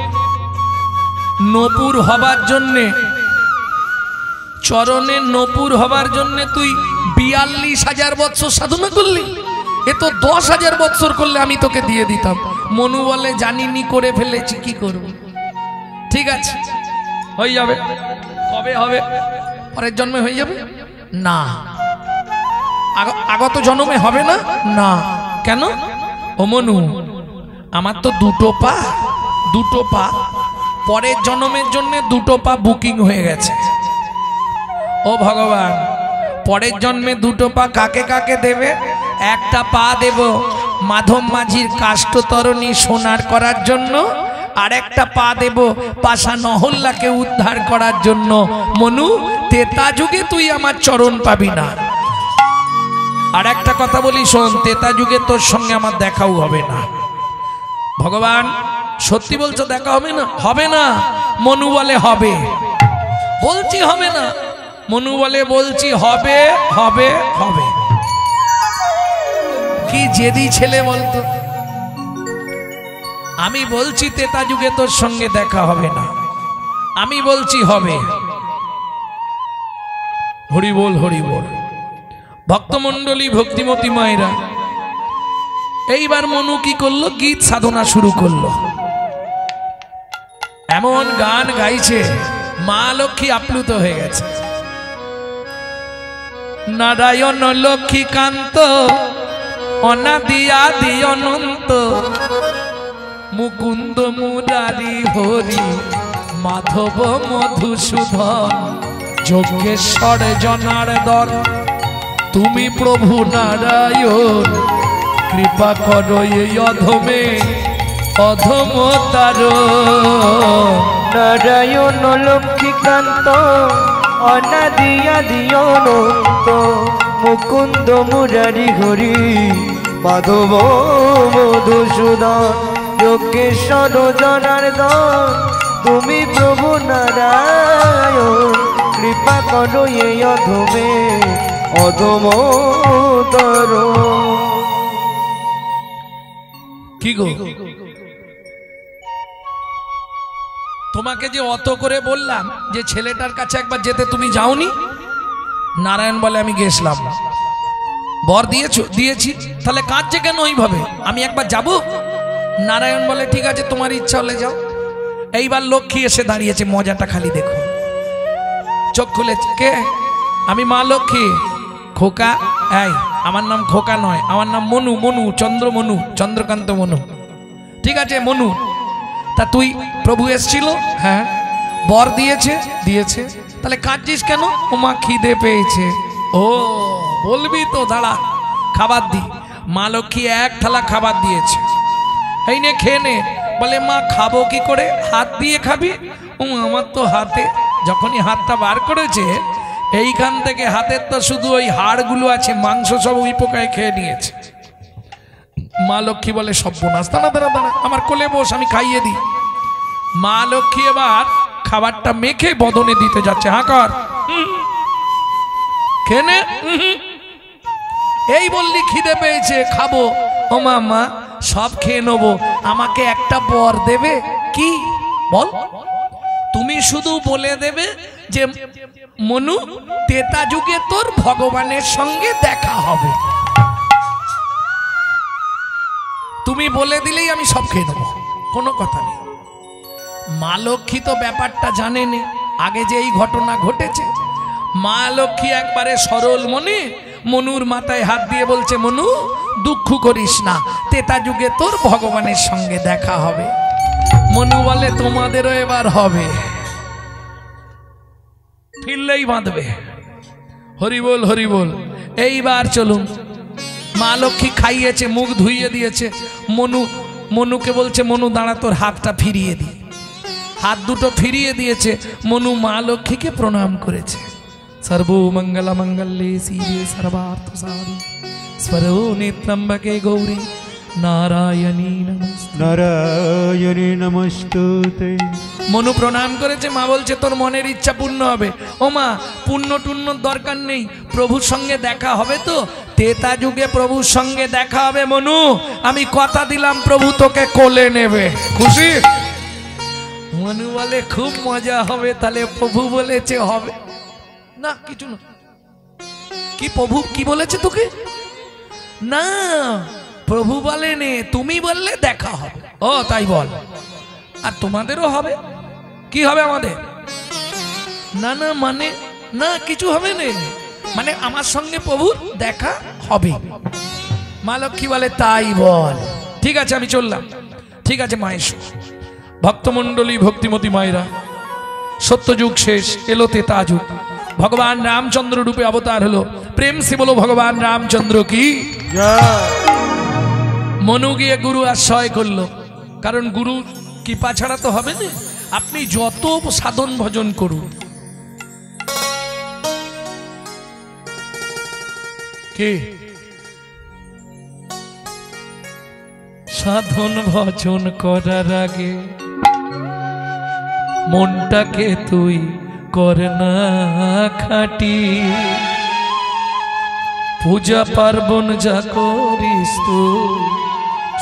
নপুর হবার জন্যে, চরণে নপুর হবার জন্যে তুই 42,000 বৎসর সাধনা করলি। এ তো 10,000 বৎসর করলে আমি তোকে দিয়ে দিতাম। মনু বলে জানিনি, করে ফেলেছি, কি করব। ঠিক আছে, হয়ে যাবে। কবে হবে? পরের জন্মে হয়ে যাবে না, আগত জন্মে হবে না। না কেন? ও মনু, আমার তো দুটো পা, পরের জন্মের জন্য দুটো পা বুকিং হয়ে গেছে। ও ভগবান, পরের জন্মে দুটো পা কাকে কাকে দেবে? একটা পা দেব মাধব মাঝির কাষ্ঠতরণী সোনার করার জন্য, আর একটা পা দেব পাশা নহল্লাকে উদ্ধার করার জন্য। মনু, তেতা যুগে তুই আমার চরণ পাবি না। আর একটা কথা বলি শোন, তেতা যুগে তোর সঙ্গে আমার দেখাও হবে না। ভগবান, সত্যি বলছো দেখা হবে না? হবে না। মনু বলে হবে। বলছি হবে না। মনু বলে বলছি হবে, হবে, হবে। কি জেদি ছেলে বলতো। আমি বলছি তেতা যুগে তোর সঙ্গে দেখা হবে না, আমি বলছি হবে। হরি বল, হরি বল। ভক্তমণ্ডলী, ভক্তিমতী মায়েরা, এইবার মনু কি করলো? গীত সাধনা শুরু করলো। এমন গান গাইছে, মা লক্ষ্মী আপ্লুত হয়ে গেছে। নারায়ণ লক্ষ্মীকান্ত অনাদি আদি অনন্ত, মুকুন্দ মুরারি হরি মাধব মধুসূদন, যজ্ঞেশ্বর জনার্দন তুমি প্রভু নারায়ণ, কৃপা করো এই অধমে অধমতার। নারায়ণ লক্ষ্মীকান্ত অনাদি আদি অনন্ত, মুকুন্দ মুরারি হরি মাধব মধুসূদন, যজ্ঞেশ্বর জনার্দন তুমি প্রভু নারায়ণ, কৃপা করো এই অধমে অধমতর। কি গো, তোমাকে যে অত করে বললাম যে ছেলেটার কাছে একবার যেতে, তুমি যাওনি? নারায়ণ বলে আমি গেছিলাম। বর দিয়েছো? দিয়েছি। তাহলে কাঁদছে কেন ওইভাবে? আমি একবার যাব। নারায়ণ বলে ঠিক আছে, তোমার ইচ্ছা হলে যাও। এইবার লক্ষ্মী এসে দাঁড়িয়েছে, মজাটা খালি দেখো। চোখ খুলেছে, কে? আমি মা লক্ষ্মী। খোকা? এই আমার নাম খোকা নয়, আমার নাম মনু, মনু, চন্দ্র মনু, চন্দ্রকান্ত মনু। ঠিক আছে মনু, তা তুই প্রভু এসছিল? হ্যাঁ। বর দিয়েছে? দিয়েছে। তাহলে কাঁদছিস কেন? ওমা খিদে পেয়েছে। ও বলবি তো, দাঁড়া খাবার দি। মা লক্ষ্মী এক থালা খাবার দিয়েছে, এই নে খেয়ে নে। বলে মা খাবো কি করে? হাত দিয়ে খাবি? ও আমার তো হাতে, যখনই হাতটা বার করেছে এইখান থেকে হাতের তো শুধু ওই হাড়গুলো আছে, মাংস সব ওই পোকায় খেয়ে নিয়েছে। মা লক্ষ্মী বলে সর্বনাশ, দাঁড়া দাঁড়া দাঁড়া, আমার কোলে বস, আমি খাইয়ে দিই। মা লক্ষ্মী এবার খাবারটা মেখে বদনে দিতে যাচ্ছে। হ্যাঁ কর, খেনে। এই বললি খিদে পেয়েছে, খাবো। ও মা সব খেয়ে নেবো, আমাকে একটা বর দেবে? কি বল? তুমি শুধু বলে দেবে যে মনু, তেতা যুগে তোর ভগবানের সঙ্গে দেখা হবে। তুমি বলে দিলেই আমি সব খেয়ে নেবো, কোনো কথা নেই। মা লক্ষ্মী তো ব্যাপারটা জানেন, আগে যে এই ঘটনা ঘটেছে। মা লক্ষ্মী একবারে সরল মনে মনুর মাথায় হাত দিয়ে বলছে, মনু দুঃখ করিস না, তেতা যুগে তোর ভগবানের সঙ্গে দেখা হবে। মনু বলে তোমাদেরও এবার হবে, ফিরলেই বাঁধবে। হরি বল, হরি বল। এইবার চলুন। মা লক্ষ্মী খাইয়েছে, মুখ ধুইয়ে দিয়েছে। মনুকে বলছে, মনু দাঁড়া, তোর হাতটা ফিরিয়ে দি। হাত দুটো ফিরিয়ে দিয়েছে। মনু মা লক্ষ্মীকে প্রণাম করেছে। সর্বমঙ্গল মঙ্গলে শিবে সর্বার্থ সাধে, স্বরূপে ত্রম্বকে গৌরী নারায়ণী নমস্তে। নারায়ণী নমস্তুতে। মনু প্রণাম করেছে। মা বলছে তোর মনের ইচ্ছা পূর্ণ হবে। ও মা, পূর্ণ টুর্ণর দরকার নেই, প্রভুর সঙ্গে দেখা হবে তো। তেতা যুগে প্রভুর সঙ্গে দেখা হবে মনু, আমি কথা দিলাম প্রভু তোকে কোলে নেবে। খুশি? মনু বলে খুব মজা হবে, তাহলে প্রভু বলেছে হবে না, কিছু না। কি প্রভু কি বলেছে তোকে? না, প্রভু বলেনি, তুমি বললে দেখা হবে। ও তাই বল, আর তোমাদেরও হবে। কি হবে আমাদের? না না, মানে না, কিছু হবে না, মানে আমার সঙ্গে প্রভুর দেখা হবে। মা লক্ষ্মী বলে তাই বল, ঠিক আছে আমি চললাম। ঠিক আছে মায়ের ভক্তমণ্ডলী, ভক্তিমতী মায়েরা, সত্যযুগ শেষ, এলো তেতা যুগ। ভগবান রামচন্দ্র রূপে অবতার হলো। প্রেম সে বলো ভগবান রামচন্দ্র কি। মনু গিয়ে গুরু আশ্রয় করলো, কারণ গুরু কৃপা ছাড়া তো হবে না। আপনি যত সাধন ভজন করুন, কে সাধন ভজন করার আগে মনটাকে তুই কর না খাটি, পূজা পার্বণ যা করিস তুই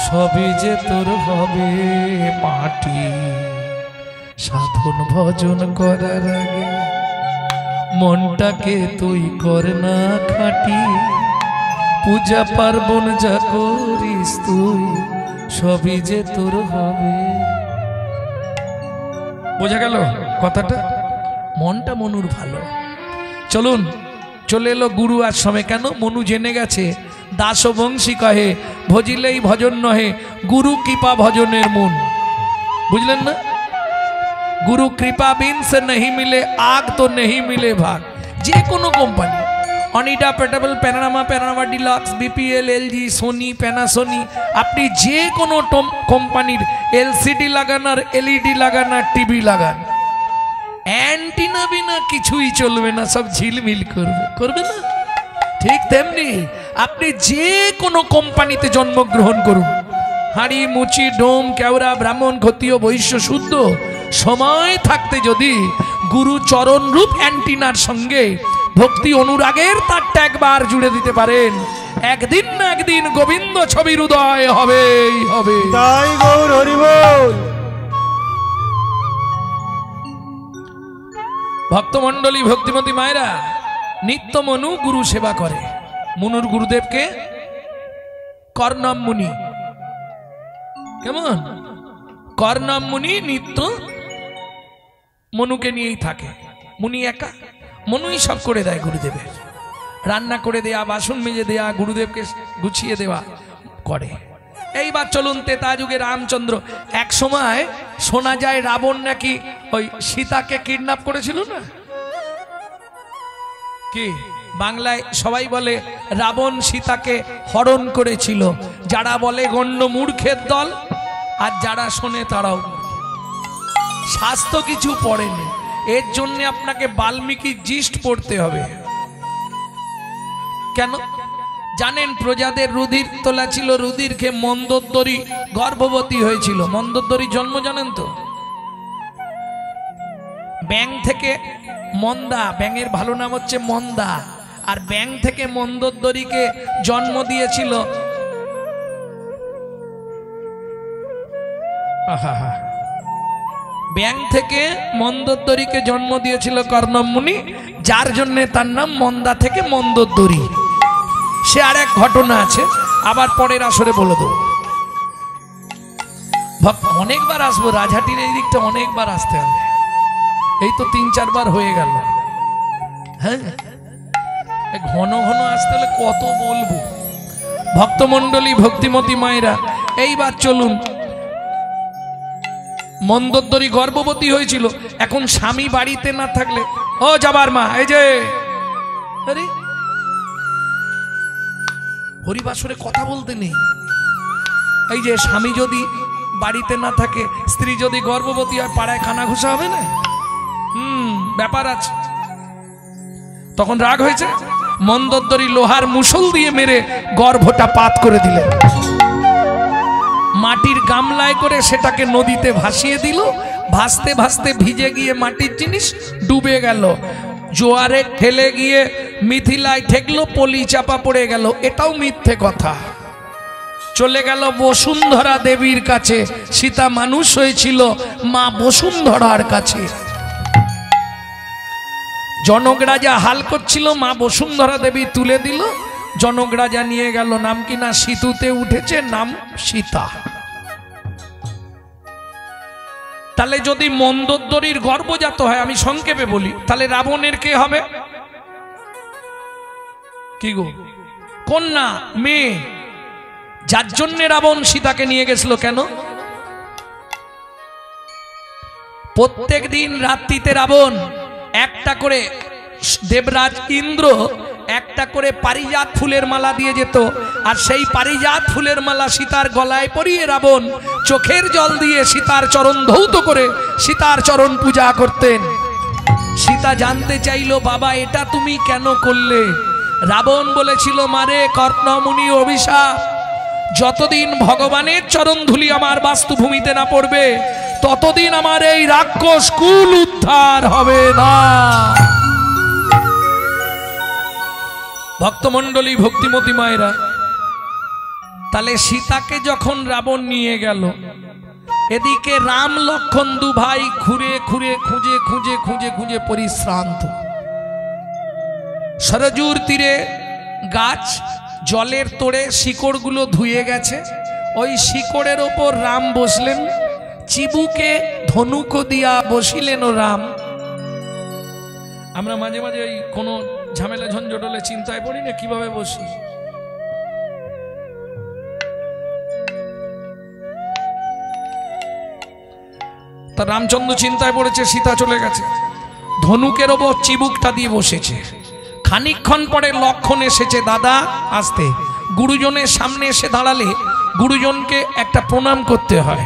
সবই যে তোর হবে মাটি। সাধন ভজন করার আগে মনটাকে তুই কর না খাটি, পূজা পার্বণ যা করিস তুই সবই যে তোর হবে। বোঝা গেল কথাটা? মনটা মনুর ভালো। চলুন, চলে এলো গুরু আশ্রমে। কেন? মনু জেনে গেছে দাস বংশী কহে ভজিলেই ভজন নহে, গুরু কৃপা ভজনের মন। বুঝলেন না? गुरु कृपा बिन से नहीं मिले आग तो नहीं मिले भाग। जे कोनो কোম্পানি, অনিডা, পেটাবল, Panama, Panama deluxe, BPL, LG, Sony, Panasonic, আপনি যে কোনো কোম্পানির এলসিডি লাগান আর এলইডি লাগান আর টিভি লাগান, অ্যান্টিনা বিনা কিছুই চলবে না, সব ঝিলমিল করবে, করবে না? ঠিক তেমনি আপনি যে কোনো কোম্পানিতে জন্মগ্রহণ করুন, হাড়ি, মুচি, ডোম, কেওড়া, ব্রাহ্মণ, ক্ষত্রিয়, বৈশ্য, শুদ্ধ, সময় থাকতে যদি গুরু চরণ রূপ অ্যান্টিনার সঙ্গে ভক্তি অনুরাগের তারটা একবার জুড়ে দিতে পারেন, একদিন না একদিন গোবিন্দ ছবির উদয় হবেই হবে। তাই গৌর হরি বল। ভক্তমণ্ডলী, ভক্তিমতী মায়েরা, নিত্য মনু গুরু সেবা করে। মনুর গুরুদেবকে কর্ণম মুনি। কেমন? কর্ণম মুনি নিত্য মনুকে নিয়েই থাকে। মুনি একা, মনুই সব করে দেয় গুরুদেবের, রান্না করে দেয়া, বাসন মেজে দেয়া, গুরুদেবকে গুছিয়ে দেওয়া করে। এইবার চলুন তেতা যুগে রামচন্দ্র। এক সময় শোনা যায় রাবণ নাকি ওই সীতাকে কিডন্যাপ করেছিল না? কি বাংলায় সবাই বলে রাবণ সীতাকে হরণ করেছিল। যারা বলে গণ্ড মূর্খের দল, আর যারা শোনে তারাও। শাস্ত্র কিছু পড়েনি, এর জন্য আপনাকে বাল্মীকি জিষ্ট পড়তে হবে। কেন জানেন? প্রজাদের রুধির তোলা ছিল, রুধির খেয়ে মন্দোদরী গর্ভবতী হয়েছিল। মন্দোদরীর জন্ম জানেন তো? ব্যাং থেকে মন্দা, ব্যাঙের ভালো নাম হচ্ছে মন্দা, আর ব্যাং থেকে মন্দোদরীকে জন্ম দিয়েছিল ব্যাং থেকে মন্দোদরীকে জন্ম দিয়েছিল কর্ণম মুনি, যার জন্য তার নাম মন্দা থেকে মন্দোদরী। সে আর এক ঘটনা আছে, আবার পরের আসরে বলে দেবো। অনেকবার আসবো রাজহাটির এই দিকটা, অনেকবার আসতে হবে। এই তো 3-4 বার হয়ে গেল। হ্যাঁ, ঘন ঘন আসতে হলে কত বলবো। ভক্তমণ্ডলী, ভক্তিমতী মায়েরা, এইবার চলুন। মন্দোদরী গর্ভবতী হয়েছিল। এখন স্বামী বাড়িতে না থাকলে, ও যাবার মা, এই যে আরে হরিবাসরে কথা বলতে নেই। এই যে স্বামী যদি বাড়িতে না থাকে, স্ত্রী যদি গর্ভবতী হয়, পাড়ায় খানা ঘুষা হবে না? ব্যাপার আছে। তখন রাগ হয়েছে, মন্দোদরী লোহার মুষল দিয়ে মেরে গর্ভটা পাত করে দিলেন। মাটির গামলায় করে সেটাকে নদীতে ভাসিয়ে দিল। ভাসতে ভাসতে ভিজে গিয়ে মাটির জিনিস ডুবে গেল। জোয়ারে ঠেলে গিয়ে মিথিলায় ঠেকলো, পলি চাপা পড়ে গেল। এটাও মিথ্যে কথা। চলে গেল বসুন্ধরা দেবীর কাছে। সীতা মানুষ হয়েছিল মা বসুন্ধরার কাছে। জনক রাজা হাল করছিল, মা বসুন্ধরা দেবী তুলে দিল। জনক রাজা নিয়ে গেল, নাম কি না সীতুতে উঠেছে, নাম সীতা। তাহলে যদি মন্দোদরীর গর্ভজাত হয়, আমি সংক্ষেপে বলি, তাহলে রাবণের কে হবে? কি গো, কন্যা, মেয়ে। যার জন্য রাবণ সীতাকে নিয়ে গেছিল। কেন? প্রত্যেক দিন রাত্রিতে রাবণ একটা করে, দেবরাজ ইন্দ্র একটা করে পারিজাত ফুলের মালা দিয়ে যেত, আর সেই পারিজাত ফুলের মালা সীতার গলায় পরিয়ে রাবণ চোখের জল দিয়ে সীতার চরণ ধৌত করে সীতার চরণ পূজা করতেন। সীতা জানতে চাইল, বাবা এটা তুমি কেন করলে? রাবণ বলেছিল, মারে কর্ণমুনি অভিশাপ, যতদিন ভগবানের চরণ ধুলি আমার বাস্তুভূমিতে না পড়বে ততদিন আমার এই রাক্ষস কুল উদ্ধার হবে না। ভক্তমণ্ডলী, ভক্তিমতী মায়েরা, তাহলে সীতাকে যখন রাবণ নিয়ে গেল, এদিকে রাম লক্ষণ দু ভাই ঘুরে ঘুরে খুঁজে খুঁজে খুঁজে খুঁজে পরিশ্রান্ত। সরজুর তীরে গাছ, জলের তোড়ে শিকড়গুলো ধুয়ে গেছে, ওই শিকড়ের ওপর রাম বসলেন, চিবুকে ধনুক দিয়া বসিলেন ও রাম। আমরা মাঝে মাঝে ওই কোনো ঝামেলা ঝঞ্ঝট হলে চিন্তায় পড়ি না, কিভাবে বসি। তা রামচন্দ্র চিন্তায় পড়েছে, সীতা চলে গেছে, ধনুকের ওপর চিবুকটা দিয়ে বসেছে। খানিকক্ষণ পরে লক্ষণ এসেছে, দাদা আসতে। গুরুজনের সামনে এসে দাঁড়ালে গুরুজনকে একটা প্রণাম করতে হয়।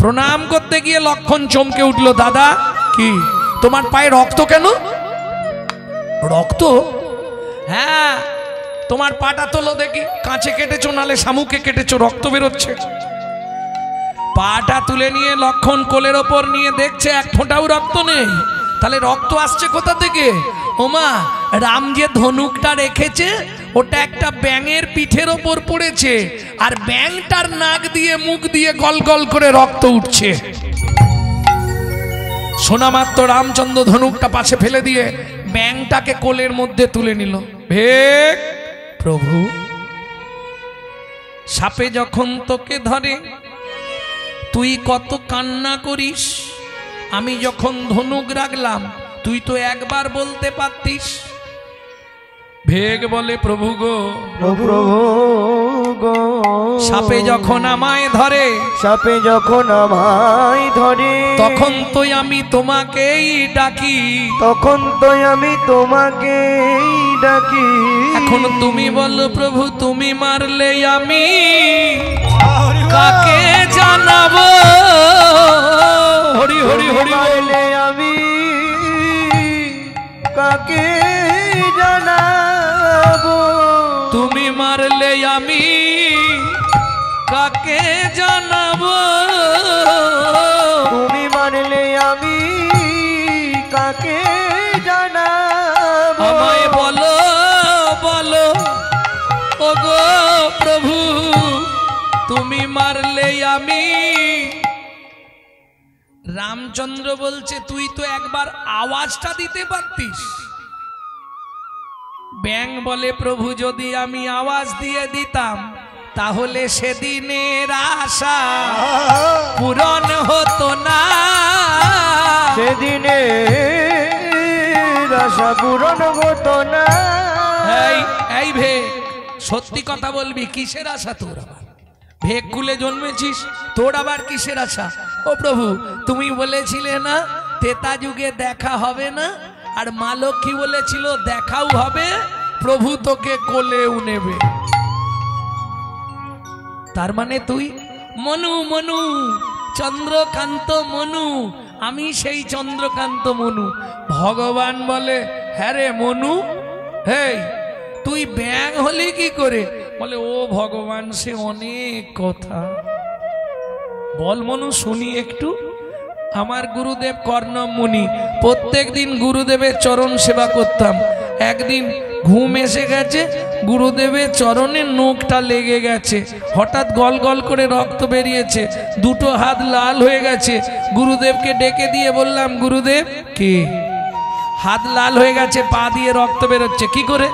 প্রণাম করতে গিয়ে লক্ষণ চমকে উঠল, দাদা কি তোমার পায়ে রক্ত কেন? রক্ত? হ্যাঁ, তোমার পাটা তোলো দেখি, কাঁচে কেটেছো নালে শামুকে কেটেছো, রক্ত বেরোচ্ছে। পাটা তুলে নিয়ে লক্ষণ কোলের ওপর নিয়ে দেখছে এক ফোঁটাও রক্ত নেই। তাহলে রক্ত আসছে কোথা থেকে? ওমা, রাম যে ধনুকটা রেখেছে ওটা একটা ব্যাঙের পিঠের ওপর পড়েছে, আর ব্যাঙটার নাক দিয়ে মুখ দিয়ে গল গল করে রক্ত উঠছে। শোনা মাত্র রামচন্দ্র ধনুকটা পাশে ফেলে দিয়ে ব্যাঙটাকে কোলের মধ্যে তুলে নিল। হে প্রভু, সাপে যখন তোকে ধরে তুই কত কান্না করিস, আমি যখন ধনুক রাখলাম তুই তো একবার বলতে পারতিস। ভেগ বলে, প্রভু গো, প্রভু গো, সাপে যখন আমায় ধরে, সাপে যখন আমায় ধরে, তখন তো আমি তোমাকেই ডাকি, তখন তো আমি তোমাকেই ডাকি। এখন তুমি বলো প্রভু, তুমি মারলে আমি কাকে জানাবো? হরি হরি হরি, মারলে আমি কাকে জানাবো? তুমি মারলে আমি কাকে জানাবো? তুমি মারলে আমি কাকে জানাবো? আমায় বলো বলো, ওগো প্রভু, তুমি মারলে আমি। রামচন্দ্র বলছে, তুই তো একবার আওয়াজটা দিতে পারতিস। ব্যাঙ বলে, প্রভু যদি আমি আওয়াজ দিয়ে দিতাম তাহলে সেদিনের আশা পূরণ হতো না, সেদিনের আশা পূরণ হতো না। এই ভেগ, সত্যি কথা বলবি, কিসের আশা তোর? আবার ভেগ কুলে জন্মেছিস, তোর আবার কিসের আশা? ও প্রভু, তুমি বলেছিলে না তেতা যুগে দেখা হবে না, আর মা লক্ষ্মী বলেছিল দেখাও হবে, প্রভু তোকে কোলেও নেবে। তার মানে তুই মনু, মনু চন্দ্রকান্ত মনু, আমি সেই চন্দ্রকান্ত মনু। ভগবান বলে, হ্যাঁ রে মনু, হেই তুই ব্যাঙ হলি কি করে? বলে, ও ভগবান, সে অনেক কথা। বল মনু, শুনি একটু। আমার গুরুদেব কর্ণম মুনি, প্রত্যেক দিন গুরুদেবের চরণ সেবা করতাম। একদিন ঘুম এসে গেছে, গুরুদেবের চরণে নখটা লেগে গেছে, হঠাৎ গল গল করে রক্ত বেরিয়েছে, দুটো হাত লাল হয়ে গেছে। গুরুদেবকে ডেকে দিয়ে বললাম, গুরুদেব কি হাত লাল হয়ে গেছে, পা দিয়ে রক্ত বেরোচ্ছে কি করে?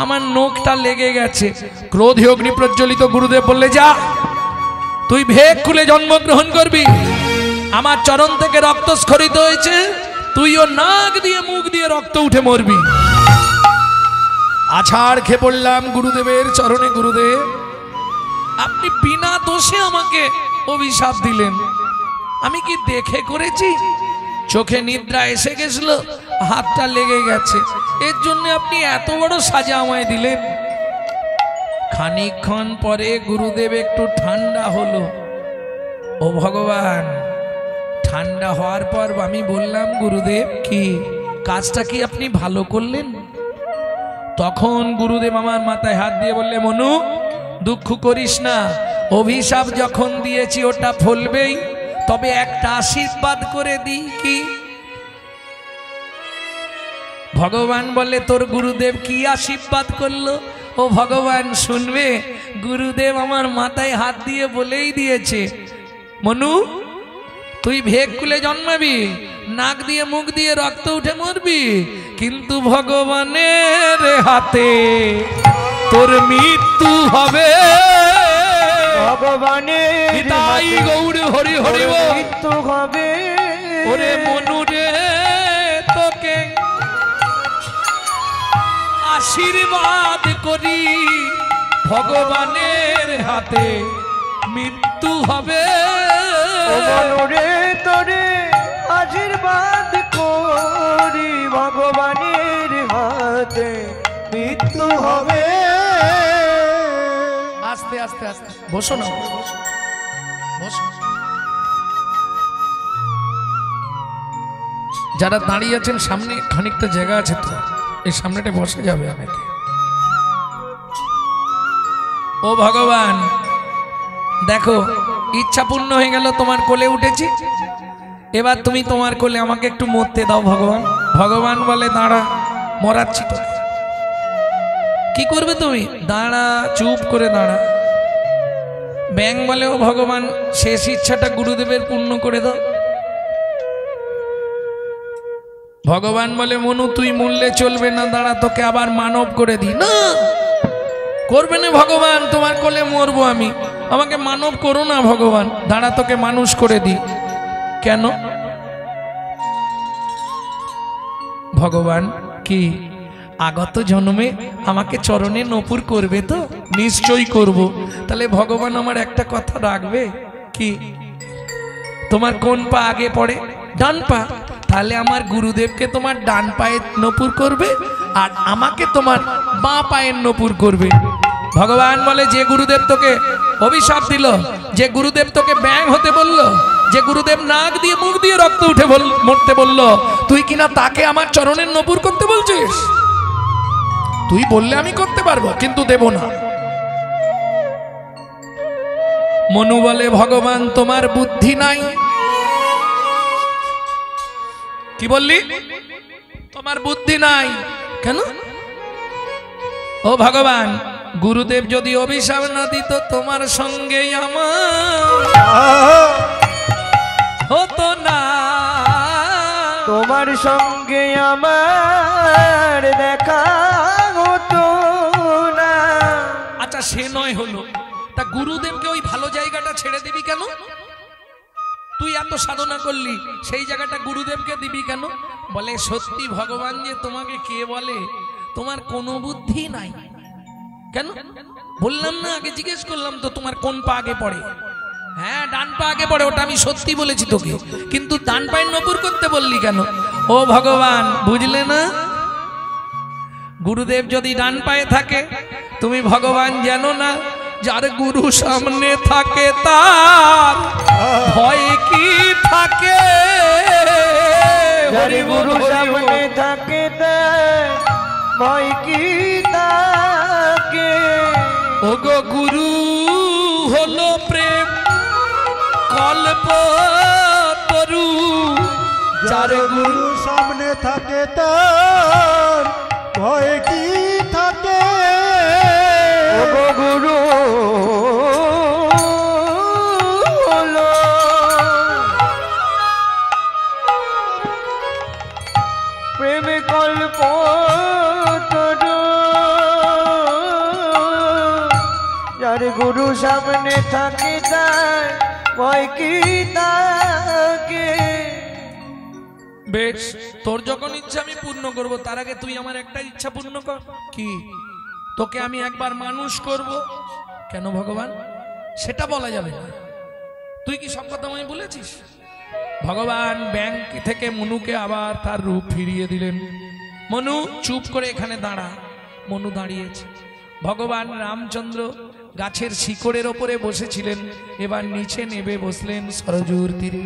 আমার নখটা লেগে গেছে। ক্রোধে অগ্নি প্রজ্বলিত। গুরুদেব বললে, যা তুই ভেক খুলে জন্মগ্রহণ করবি, আমার চরণ থেকে রক্ত স্খলিত হয়েছে, তুইও নাক দিয়ে মুখ দিয়ে রক্ত উঠে মরবি। আছাড় খেয়ে পড়লাম গুরুদেবের চরণে। গুরুদেব, আপনি বিনা দোষে আমাকে অভিশাপ দিলেন, আমি কি দেখে করেছি? চোখে নিদ্রা এসে গেছিল, হাতটা লেগে গেছে, এর জন্য আপনি এত বড় সাজা আমায় দিলেন। খানিকক্ষণ পরে গুরুদেব একটু ঠান্ডা হলো। ও ভগবান, ঠান্ডা হওয়ার পর আমি বললাম, গুরুদেব কি কাজটা কি আপনি ভালো করলেন? তখন গুরুদেব আমার মাথায় হাত দিয়ে বললে, মনু দুঃখ করিস না, অভিশাপ যখন দিয়েছি ওটা ফলবেই, তবে একটা আশীর্বাদ করে দিই। কি? ভগবান বলে, তোর গুরুদেব কি আশীর্বাদ করলো? ও ভগবান শুনবে? গুরুদেব আমার মাথায় হাত দিয়ে বলেই দিয়েছে, মনু তুই ভেক খুলে জন্মাবি, নাক দিয়ে মুখ দিয়ে রক্ত উঠে মরবি, কিন্তু ভগবানের হাতে তোর মৃত্যু হবে। ভগবানের তাই গৌর হরি হরি মৃত্যু হবে। ওরে মনু রে, তোকে আশীর্বাদ করি, ভগবানের হাতে মৃত্যু হবে। মনুরে তোরে আশীর্বাদ করি, ভগবানের হাতে মৃত্যু হবে। আস্তে আস্তে আস্তে বসো না, বসো। যারা দাঁড়িয়ে আছেন সামনে খানিকটা জায়গা আছে তো, এই সামনেটা বসে যাবে অনেকে। ও ভগবান, দেখো ইচ্ছা পূর্ণ হয়ে গেল, তোমার কোলে উঠেছি, এবার তুমি তোমার কোলে আমাকে একটু মরতে দাও ভগবান। ভগবান বলে, দাঁড়া, মরাচ্ছি তো। কি করবে তুমি? দাঁড়া, চুপ করে দাঁড়া। ব্যাং বলে, ও ভগবান শেষ ইচ্ছাটা গুরুদেবের পূর্ণ করে দাও। ভগবান বলে, মনু তুই মরলে চলবে না, দাঁড়া তোকে আবার মানব করে দিই। না, করবে না ভগবান, তোমার কোলে মরবো আমি, আমাকে মানব করো না ভগবান, দাঁড়া তোকে মানুষ করে দিই। কেন? ভগবান কি আগত জন্মে আমাকে চরণে নপুর করবে তো? নিশ্চয়ই করব। তাহলে ভগবান আমার একটা কথা রাখবে কি? তোমার কোন পা আগে পড়ে? ডান পা। তাহলে আমার গুরুদেবকে তোমার ডান পায়ে নপুর করবে, আর আমাকে তোমার বাঁ পায়ের নপুর করবে। ভগবান বলে, যে গুরুদেব তোকে অভিশাপ দিল, যে গুরুদেব তোকে ব্যাং হতে বলল, যে গুরুদেব নাক দিয়ে মুখ দিয়ে রক্ত উঠে মরতে বলল, তুই কিনা তাকে আমার চরণের নপুর করতে বলছিস? তুই বললে আমি করতে পারবো, কিন্তু দেব না। মনু বলে, ভগবান তোমার বুদ্ধি নাই। কি বললি? তোমার বুদ্ধি নাই কেন? ও ভগবান, গুরুদেব যদি অভিশাপ না দিত, তোমার সঙ্গে আমার হতো না, তোমার সঙ্গে আমার দেখা হতো না। আচ্ছা সে নয় হলো, তা গুরুদেবকে ওই ভালো জায়গাটা ছেড়ে দিবি কেন? তুই এত সাধনা করলি, সেই জায়গাটা গুরুদেবকে দিবি কেন? বলে, সত্যি ভগবান যে তোমাকে কে বলে, তোমার কোনো বুদ্ধি নাই। কেন? বললাম না, আগে জিজ্ঞেস করলাম তো, তোমার কোন পা আগে পড়ে? হ্যাঁ, ডান পা আগে পড়ে, ওটা আমি সত্যি বলেছি তোকে, কিন্তু ডান পায়ের নপুর করতে বললি কেন? ও ভগবান, বুঝলে না? গুরুদেব যদি ডান পায়ে থাকে, তুমি ভগবান জানো না, যার গুরু সামনে থাকে তার ভয় কি থাকে? যার গুরু সামনে থাকে তার ভয় কি থাকে? ওগো গুরু হলো প্রেম কল্প তরু, যার গুরু সামনে থাকে তার ভয় কি ওগো গুরু হলো প্রেমে কল্প যার গুরু সামনে থাকে তার ভয় কি তাকে। বেশ, তোর যখন ইচ্ছা আমি পূর্ণ করব, তার আগে তুই আমার একটা ইচ্ছা পূর্ণ কর। কি? তোকে আমি একবার মানুষ করব। কেন ভগবান? সেটা বলা যাবে না। তুই কি সব কথা আমি বলেছিস? ভগবান ব্যাংক থেকে মনুকে আবার তার রূপ ফিরিয়ে দিলেন। মনু চুপ করে এখানে দাঁড়া। মনু দাঁড়িয়েছে। ভগবান রামচন্দ্র গাছের শিকড়ের ওপরে বসেছিলেন, এবার নিচে নেবে বসলেন সরজুর তীরে।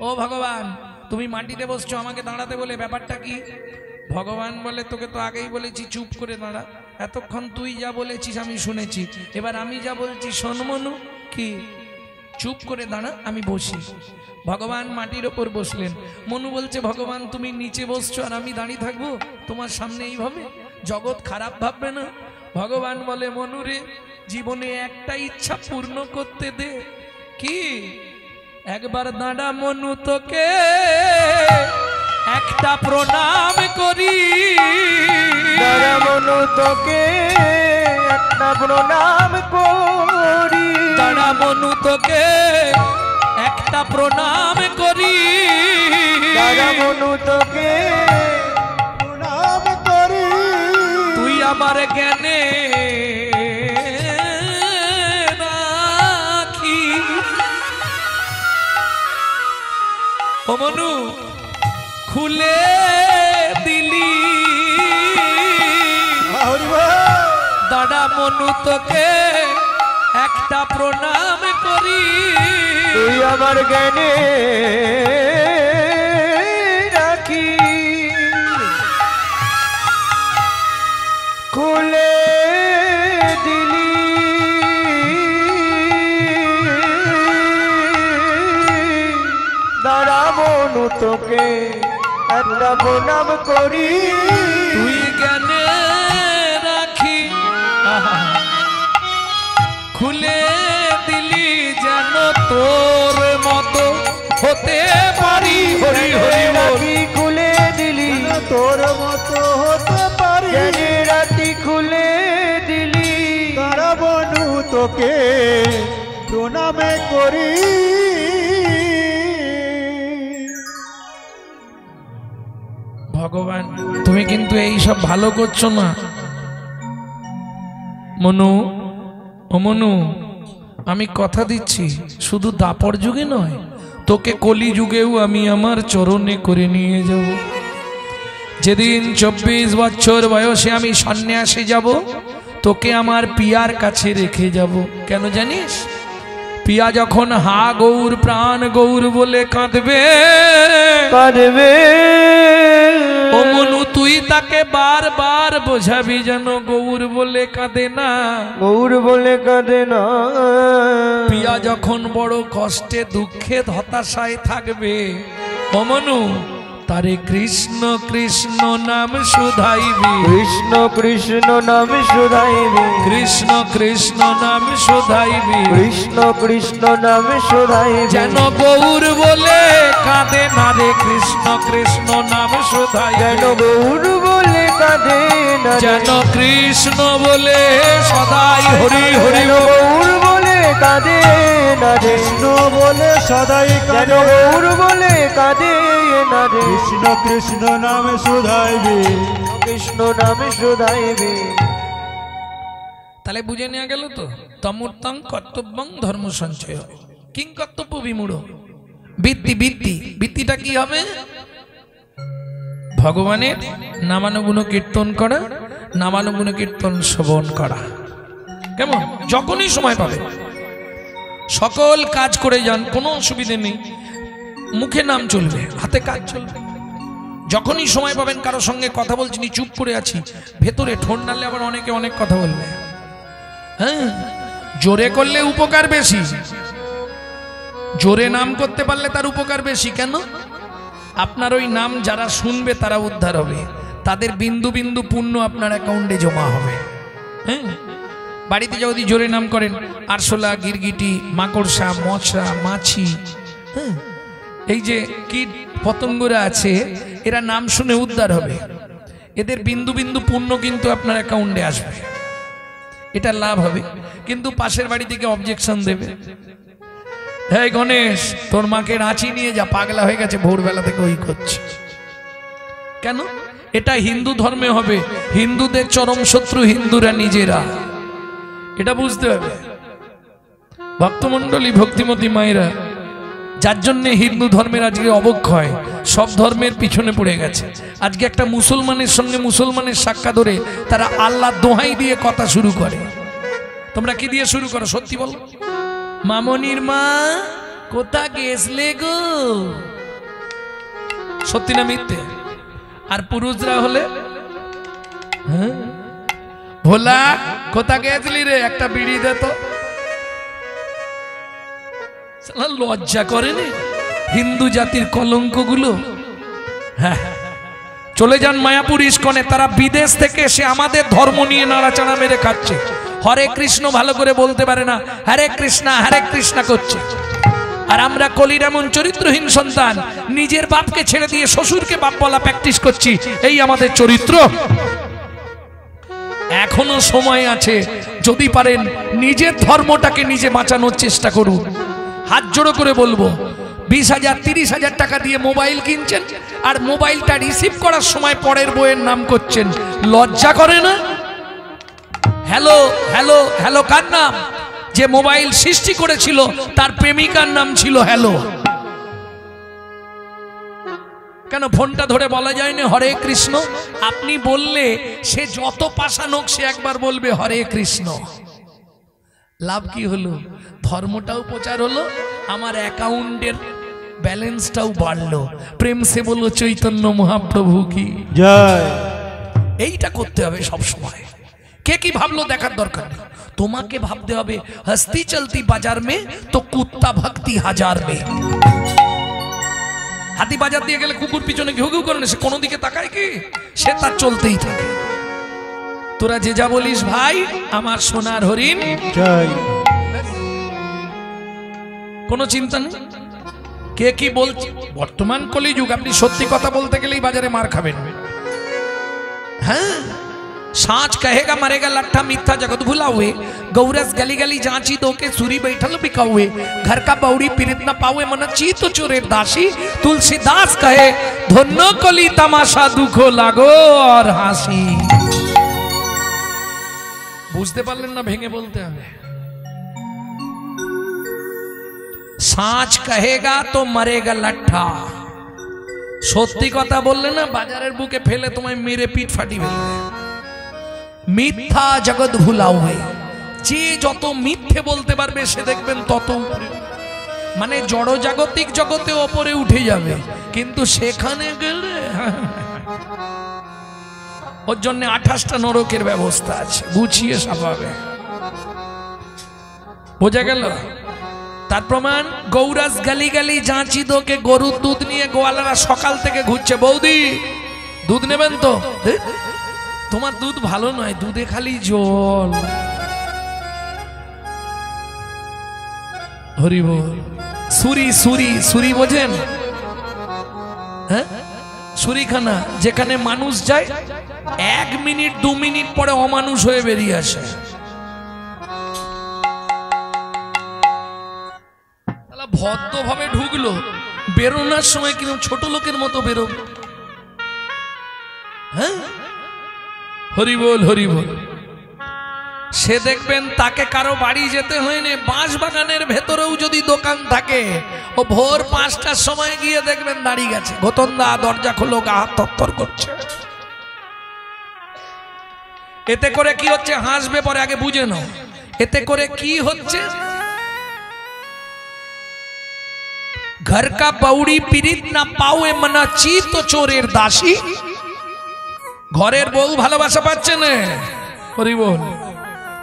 ও ভগবান, তুমি মাটিতে বসছো, আমাকে দাঁড়াতে বলে, ব্যাপারটা কি? ভগবান বলে, তোকে তো আগেই বলেছি চুপ করে দাঁড়া। এতক্ষণ তুই যা বলেছিস আমি শুনেছি, এবার আমি যা বলছি শোন মনু। কি? চুপ করে দাঁড়া, আমি বসি। ভগবান মাটির ওপর বসলেন। মনু বলছে, ভগবান তুমি নিচে বসছো আর আমি দাঁড়িয়ে থাকবো তোমার সামনে এইভাবে? জগৎ খারাপ ভাববে না? ভগবান বলে, মনু রে, জীবনে একটা ইচ্ছা পূর্ণ করতে দে। কি? একবার দাঁড়া মনু, তোকে একটা প্রণাম করি। দাঁড়া মনু, তোকে একটা প্রণাম করি। দাঁড়া মনু, তোকে একটা প্রণাম করি। দাঁড়া মনু, তোকে প্রণাম করি। তুই আমার জ্ঞানে রাখি। ও মনু, খুলে দিলি। দাঁড়া মনু, তোকে একটা প্রণাম করি। তুই আমার জ্ঞানে রাখি। খুলে দিলি দাঁড়া মনু, তোকে একটা প্রণাম করি। তুই জ্ঞানে রাখি। আহা, খুলে দিলি যেন তোর মতো হতে পারি। হরি হরি বল। রাতি খুলে দিলি তোর মতো হতে পারি। জ্ঞানে রাতি খুলে দিলি। দাঁড়া বনু, তোকে প্রণামে করি। ভগবান, তুমি কিন্তু এই সব ভালো করছো না। মনু, ও মনু, আমি কথা দিচ্ছি, শুধু দাপর যুগে নয়, তোকে কলি যুগেও আমি আমার চরণে করে নিয়ে যাব। যেদিন 24 বছর বয়সে আমি সন্ন্যাসে যাব, তোকে আমার পিয়ার কাছে রেখে যাব। কেন জানিস? পিয়া যখন হা গৌর প্রাণ গৌর বলে কাঁদবে, কাঁদবে। ও মনু, তুই তাকে বারবার বোঝাবি যেন গৌর বলে কাঁদে না। গৌর বলে কাঁদে না। পিয়া যখন বড় কষ্টে দুঃখে হতাশায় থাকবে, ও মনু, তারে কৃষ্ণ কৃষ্ণ নাম শুধাইবি। কৃষ্ণ কৃষ্ণ নাম শুধাইবি। কৃষ্ণ কৃষ্ণ নাম শুধাইবি। কৃষ্ণ কৃষ্ণ নাম শুধাইবি। যেন গৌর বলে কাঁদে না রে। কৃষ্ণ কৃষ্ণ নাম শুধাই। যেন গৌর বলে কাঁদে না। যেন কৃষ্ণ বলে সদাই হরি হরি যেন গৌর বলে কাঁদে না। কৃষ্ণ বলে সদাই যেন কাঁদে। গৌর বলে কাঁদে না রে। কৃষ্ণ কৃষ্ণ নামে শুধাইবি। কৃষ্ণ নামে শুধাইবি। তাহলে বুঝে নেওয়া গেল তো, তমূর্তং কর্তব্যং ধর্ম সঞ্চয়। কিং কর্তব্য বিমূঢ় বৃত্তি। বৃত্তি, বৃত্তিটা কি হবে? ভগবানের নামানুগুণ কীর্তন করা, নামানুগুণ কীর্তন শ্রবণ করা। কেমন? যখনই সময় পাবে সকল কাজ করে যান, কোনো অসুবিধে নেই। মুখে নাম চলবে, হাতে কাজ চলবে। যখনই সময় পাবেন, কারো সঙ্গে কথা বলছি নি, চুপ করে আছি, ভেতরে ঠোঁট নাড়লে আবার অনেকে অনেক কথা বলবে। হ্যাঁ, জোরে করলে উপকার বেশি। জোরে নাম করতে পারলে তার উপকার বেশি। কেন? আপনার ওই নাম যারা শুনবে তারা উদ্ধার হবে, তাদের বিন্দু বিন্দু পুণ্য আপনার অ্যাকাউন্টে জমা হবে। হ্যাঁ, বাড়িতে যদি জোরে নাম করেন আরশোলা, গিরগিটি, মাকড়সা, মশা, মাছি, হ্যাঁ, এই যে কীট পতঙ্গরা আছে, এরা নাম শুনে উদ্ধার হবে। এদের বিন্দু বিন্দু পুণ্য কিন্তু আপনার অ্যাকাউন্টে আসবে, এটা লাভ হবে। কিন্তু পাশের বাড়ি থেকে অবজেকশন দেবে, হ্যাঁ গণেশ তোর মাকে রাঁচি নিয়ে যা, পাগলা হয়ে গেছে, ভোরবেলা থেকে ওই করছে। কেন? এটা হিন্দু ধর্মে হবে, হিন্দুদের চরম শত্রু হিন্দুরা নিজেরা, এটা বুঝতে হবে। ভক্তমণ্ডলী, ভক্তিমতী মায়েরা, যার জন্য হিন্দু ধর্মের আজকে অবক্ষয়, সব ধর্মের পিছনে পড়ে গেছে। আজকে একটা মুসলমানের সঙ্গে মুসলমানের সাক্ষা ধরে তারা আল্লাহ দোহাই দিয়ে কথা শুরু করে। তোমরা কি দিয়ে শুরু করো সত্যি বলো? মামনির মা কোথা গেছলে গো, সত্যি না মিথ্যে? আর পুরুষরা হলে হ্যাঁ ভোলা কোথা গেছলি রে, একটা বিড়ি দে তো। লজ্জা করেনি হিন্দু জাতির কলঙ্ক গুলো? হ্যাঁ, চলে যান মায়াপুর ইস্কনে, তারা বিদেশ থেকে এসে আমাদের ধর্ম নিয়ে নাড়াচাড়া মেরে খাচ্ছে। হরে কৃষ্ণ ভালো করে বলতে পারে না, হরে কৃষ্ণা করছে। আর আমরা কলির এমন চরিত্রহীন সন্তান, নিজের বাপকে ছেড়ে দিয়ে শ্বশুরকে বাপ বলা প্র্যাকটিস করছি, এই আমাদের চরিত্র। এখনো সময় আছে, যদি পারেন নিজের ধর্মটাকে নিজে বাঁচানোর চেষ্টা করুন। হাত জোড়ো করে বলবো, 20,000 30,000 টাকা দিয়ে মোবাইল কিনছেন, আর মোবাইলটা রিসিভ করার সময় পরের বইয়ের নাম করছেন, লজ্জা করে না? হ্যালো হ্যালো হ্যালো কার নাম? যে মোবাইল সৃষ্টি করেছিল তার প্রেমিকার নাম ছিল হ্যালো। কেন ফোনটা ধরে বলা যায় না হরে কৃষ্ণ? আপনি বললে সে যত পাষাণ হোক সে একবার বলবে হরে কৃষ্ণ। লাভ কি হলো? ধর্মটাও প্রচার হলো, আমার অ্যাকাউন্টের ব্যালেন্সটাও বাড়লো। প্রেম সে বলো চৈতন্য মহাপ্রভু কি জয়। এইটা করতে হবে সব সময়। কে কি ভাবলো দেখার দরকার নেই, তোমাকে ভাবতে হবে হস্তি চলতি বাজার মে তো কুত্তা ভক্তি হাজার মে। হাতি বাজার দিয়ে গেলে কুকুর পিছনে ঘেউ ঘেউ করে না, সে কোনো দিকে তাকায় কি? সে তার চলতেই থাকে। তোরা যে যা বলিস ভাই, আমার সোনার হরিণ, জয়। কোনো চিন্তা নেই। কে কি বলছে, বর্তমান কলিযুগ, আপনি সত্যি কথা বলতে গেলেই বাজারে মার খাবেন। হ্যাঁ, साँच कहेगा मरेगा लट्ठा मिथ्या जगत भुला हुए, गौरस गली गली जांची दो के सूरी बैठल बिका हुए, घर का बौड़ी पीड़ित न पावे मन चीत चोरे दासी, तुलसीदास कहे धन्नो कली तमाशा दुखो लागो और हासी। বুঝতে পারলেন না? ভেঙে বলতে হবে। साँच कहेगा तो मरेगा लट्ठा, সত্যি কথা বললে না বাজারের বুকে ফেলে তোমায় মেরে পিঠ ফাটি ফেলবে। মিথ্যা জগৎ ভুলাও হয়, যে যত মিথ্যে বলতে পারবে সে দেখবেন তত উপরে, মানে জড় জাগতিক জগতে ওপরে উঠে যাবে। কিন্তু সেখানে গেলে ওর জন্য 28টা নরকের ব্যবস্থা আছে, গুছিয়ে সাভাবে। বোঝা গেল? তার প্রমাণ গৌরাস গালি গালি জাঁচি দোকে, গরুর দুধ নিয়ে গোয়ালারা সকাল থেকে ঘুরছে, বৌদি দুধ নেবেন তো? তোমার দুধ ভালো নয়, দুধে খালি জল। হরি বল। সুরি সুরি সুরি বোঝেন? হ্যাঁ, সুরিখানা যেখানে মানুষ যায় 1 মিনিট 2 মিনিট পরে অমানুষ হয়ে বেরিয়ে আসে। ভদ্রভাবে ঢুকলো, বেরোনোর সময় কিন্তু ছোট লোকের মতো বেরোবে। হ্যাঁ, হরি বল হরি বল। সে দেখবেন তাকে কারো বাড়ি যেতে হয়নি, বাঁশ বাগানের ভেতরেও যদি দোকান থাকে, ও ভোর 5টার সময় গিয়ে দেখবেন দাঁড়িয়ে গেছে, গোতন্দা দরজা খোলো, গা হাত থরথর করছে। এতে করে কি হচ্ছে? হাসবে পরে, আগে বুঝে নাও এতে করে কি হচ্ছে। घर का बौड़ी पीड़ित ना पावे मना चीत चोरेर दासी, घरेर बউ ভালোবাসা পাচ্ছে না। হরি বল।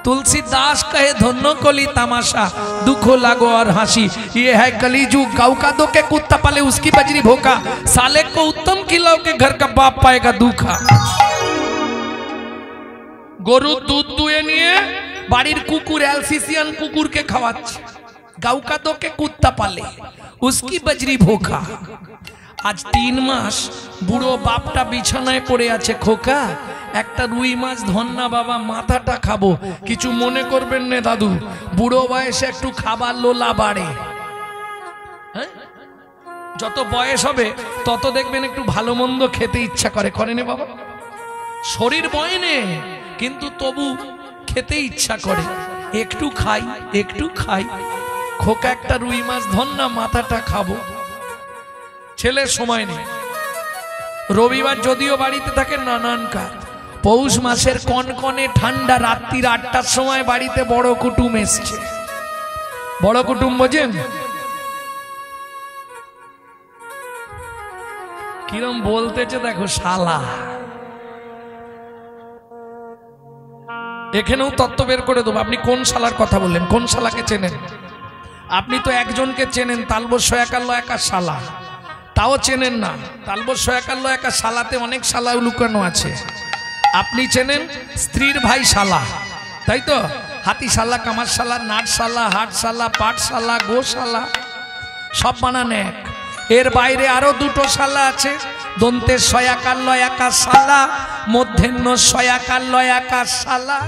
तुलसीदास कहे धन्नो कली तमाशा दुखो लागो और हंसी, ये है कलीजुग, गाँव का दो के कुत्ता पाले उसकी बजरी भोका, साले को उत्तम खिलाओ के घर का बाप पाएगा दुखा। গরুর দুধ দুয়ে নিয়ে বাড়ির কুকুর অ্যালসিসিয়ান কুকুরকে খাওয়াচ্ছে। গাউকা তোকে কুত্তা পালে উসকি বজরি ভোকা। আজ 3 মাস বুড়ো বাপটা বিছানায় পড়ে আছে। খোকা একটা রুই মাছ ধন্না বাবা, মাথাটা খাবো। কিছু মনে করবেন না দাদু, বুড়ো বয়সে একটু খাবার লোলা বাড়ে। হ্যাঁ, যত বয়স হবে তত দেখবেন একটু ভালো মন্দ খেতে ইচ্ছা করে, করেনি বাবা? শরীর বয়নে কিন্তু তবু খেতে ইচ্ছা করে, একটু খাই একটু খাই। খোকা একটা রুই মাছ ধন্না, মাথাটা খাবো। ছেলের সময় নেই। রবিবার যদিও বাড়িতে থাকে নানান কাজ। পৌষ মাসের কনকনে ঠান্ডা, রাত্রির 8টার সময় বাড়িতে বড় কুটুম এসছে। বড় কুটুম বোঝেন? কিরম বলতেছে দেখো, শালা। এখানেও তত্ত্ব বের করে দেবো। আপনি কোন শালার কথা বললেন? কোন শালাকে চেনেন? আপনি তো একজনকে চেনেন, তালবর সয়াকাল্য একা শালা, তাও চেনেন না। তালবর সয়াকাল্য একা শালাতে অনেক শালা লুকানো আছে। আপনি চেনেন স্ত্রীর ভাই শালা, তাই তো? হাতিশালা, কামারশালা, নাটশালা, হাটশালা, পাটশালা, গোশালা, সব বানান এক। এর বাইরে আরো 2টো শালা আছে। দন্তের সয়াকাল্য একা শালা, মধ্যাহ্ন সয়াকাল্য একা শালা।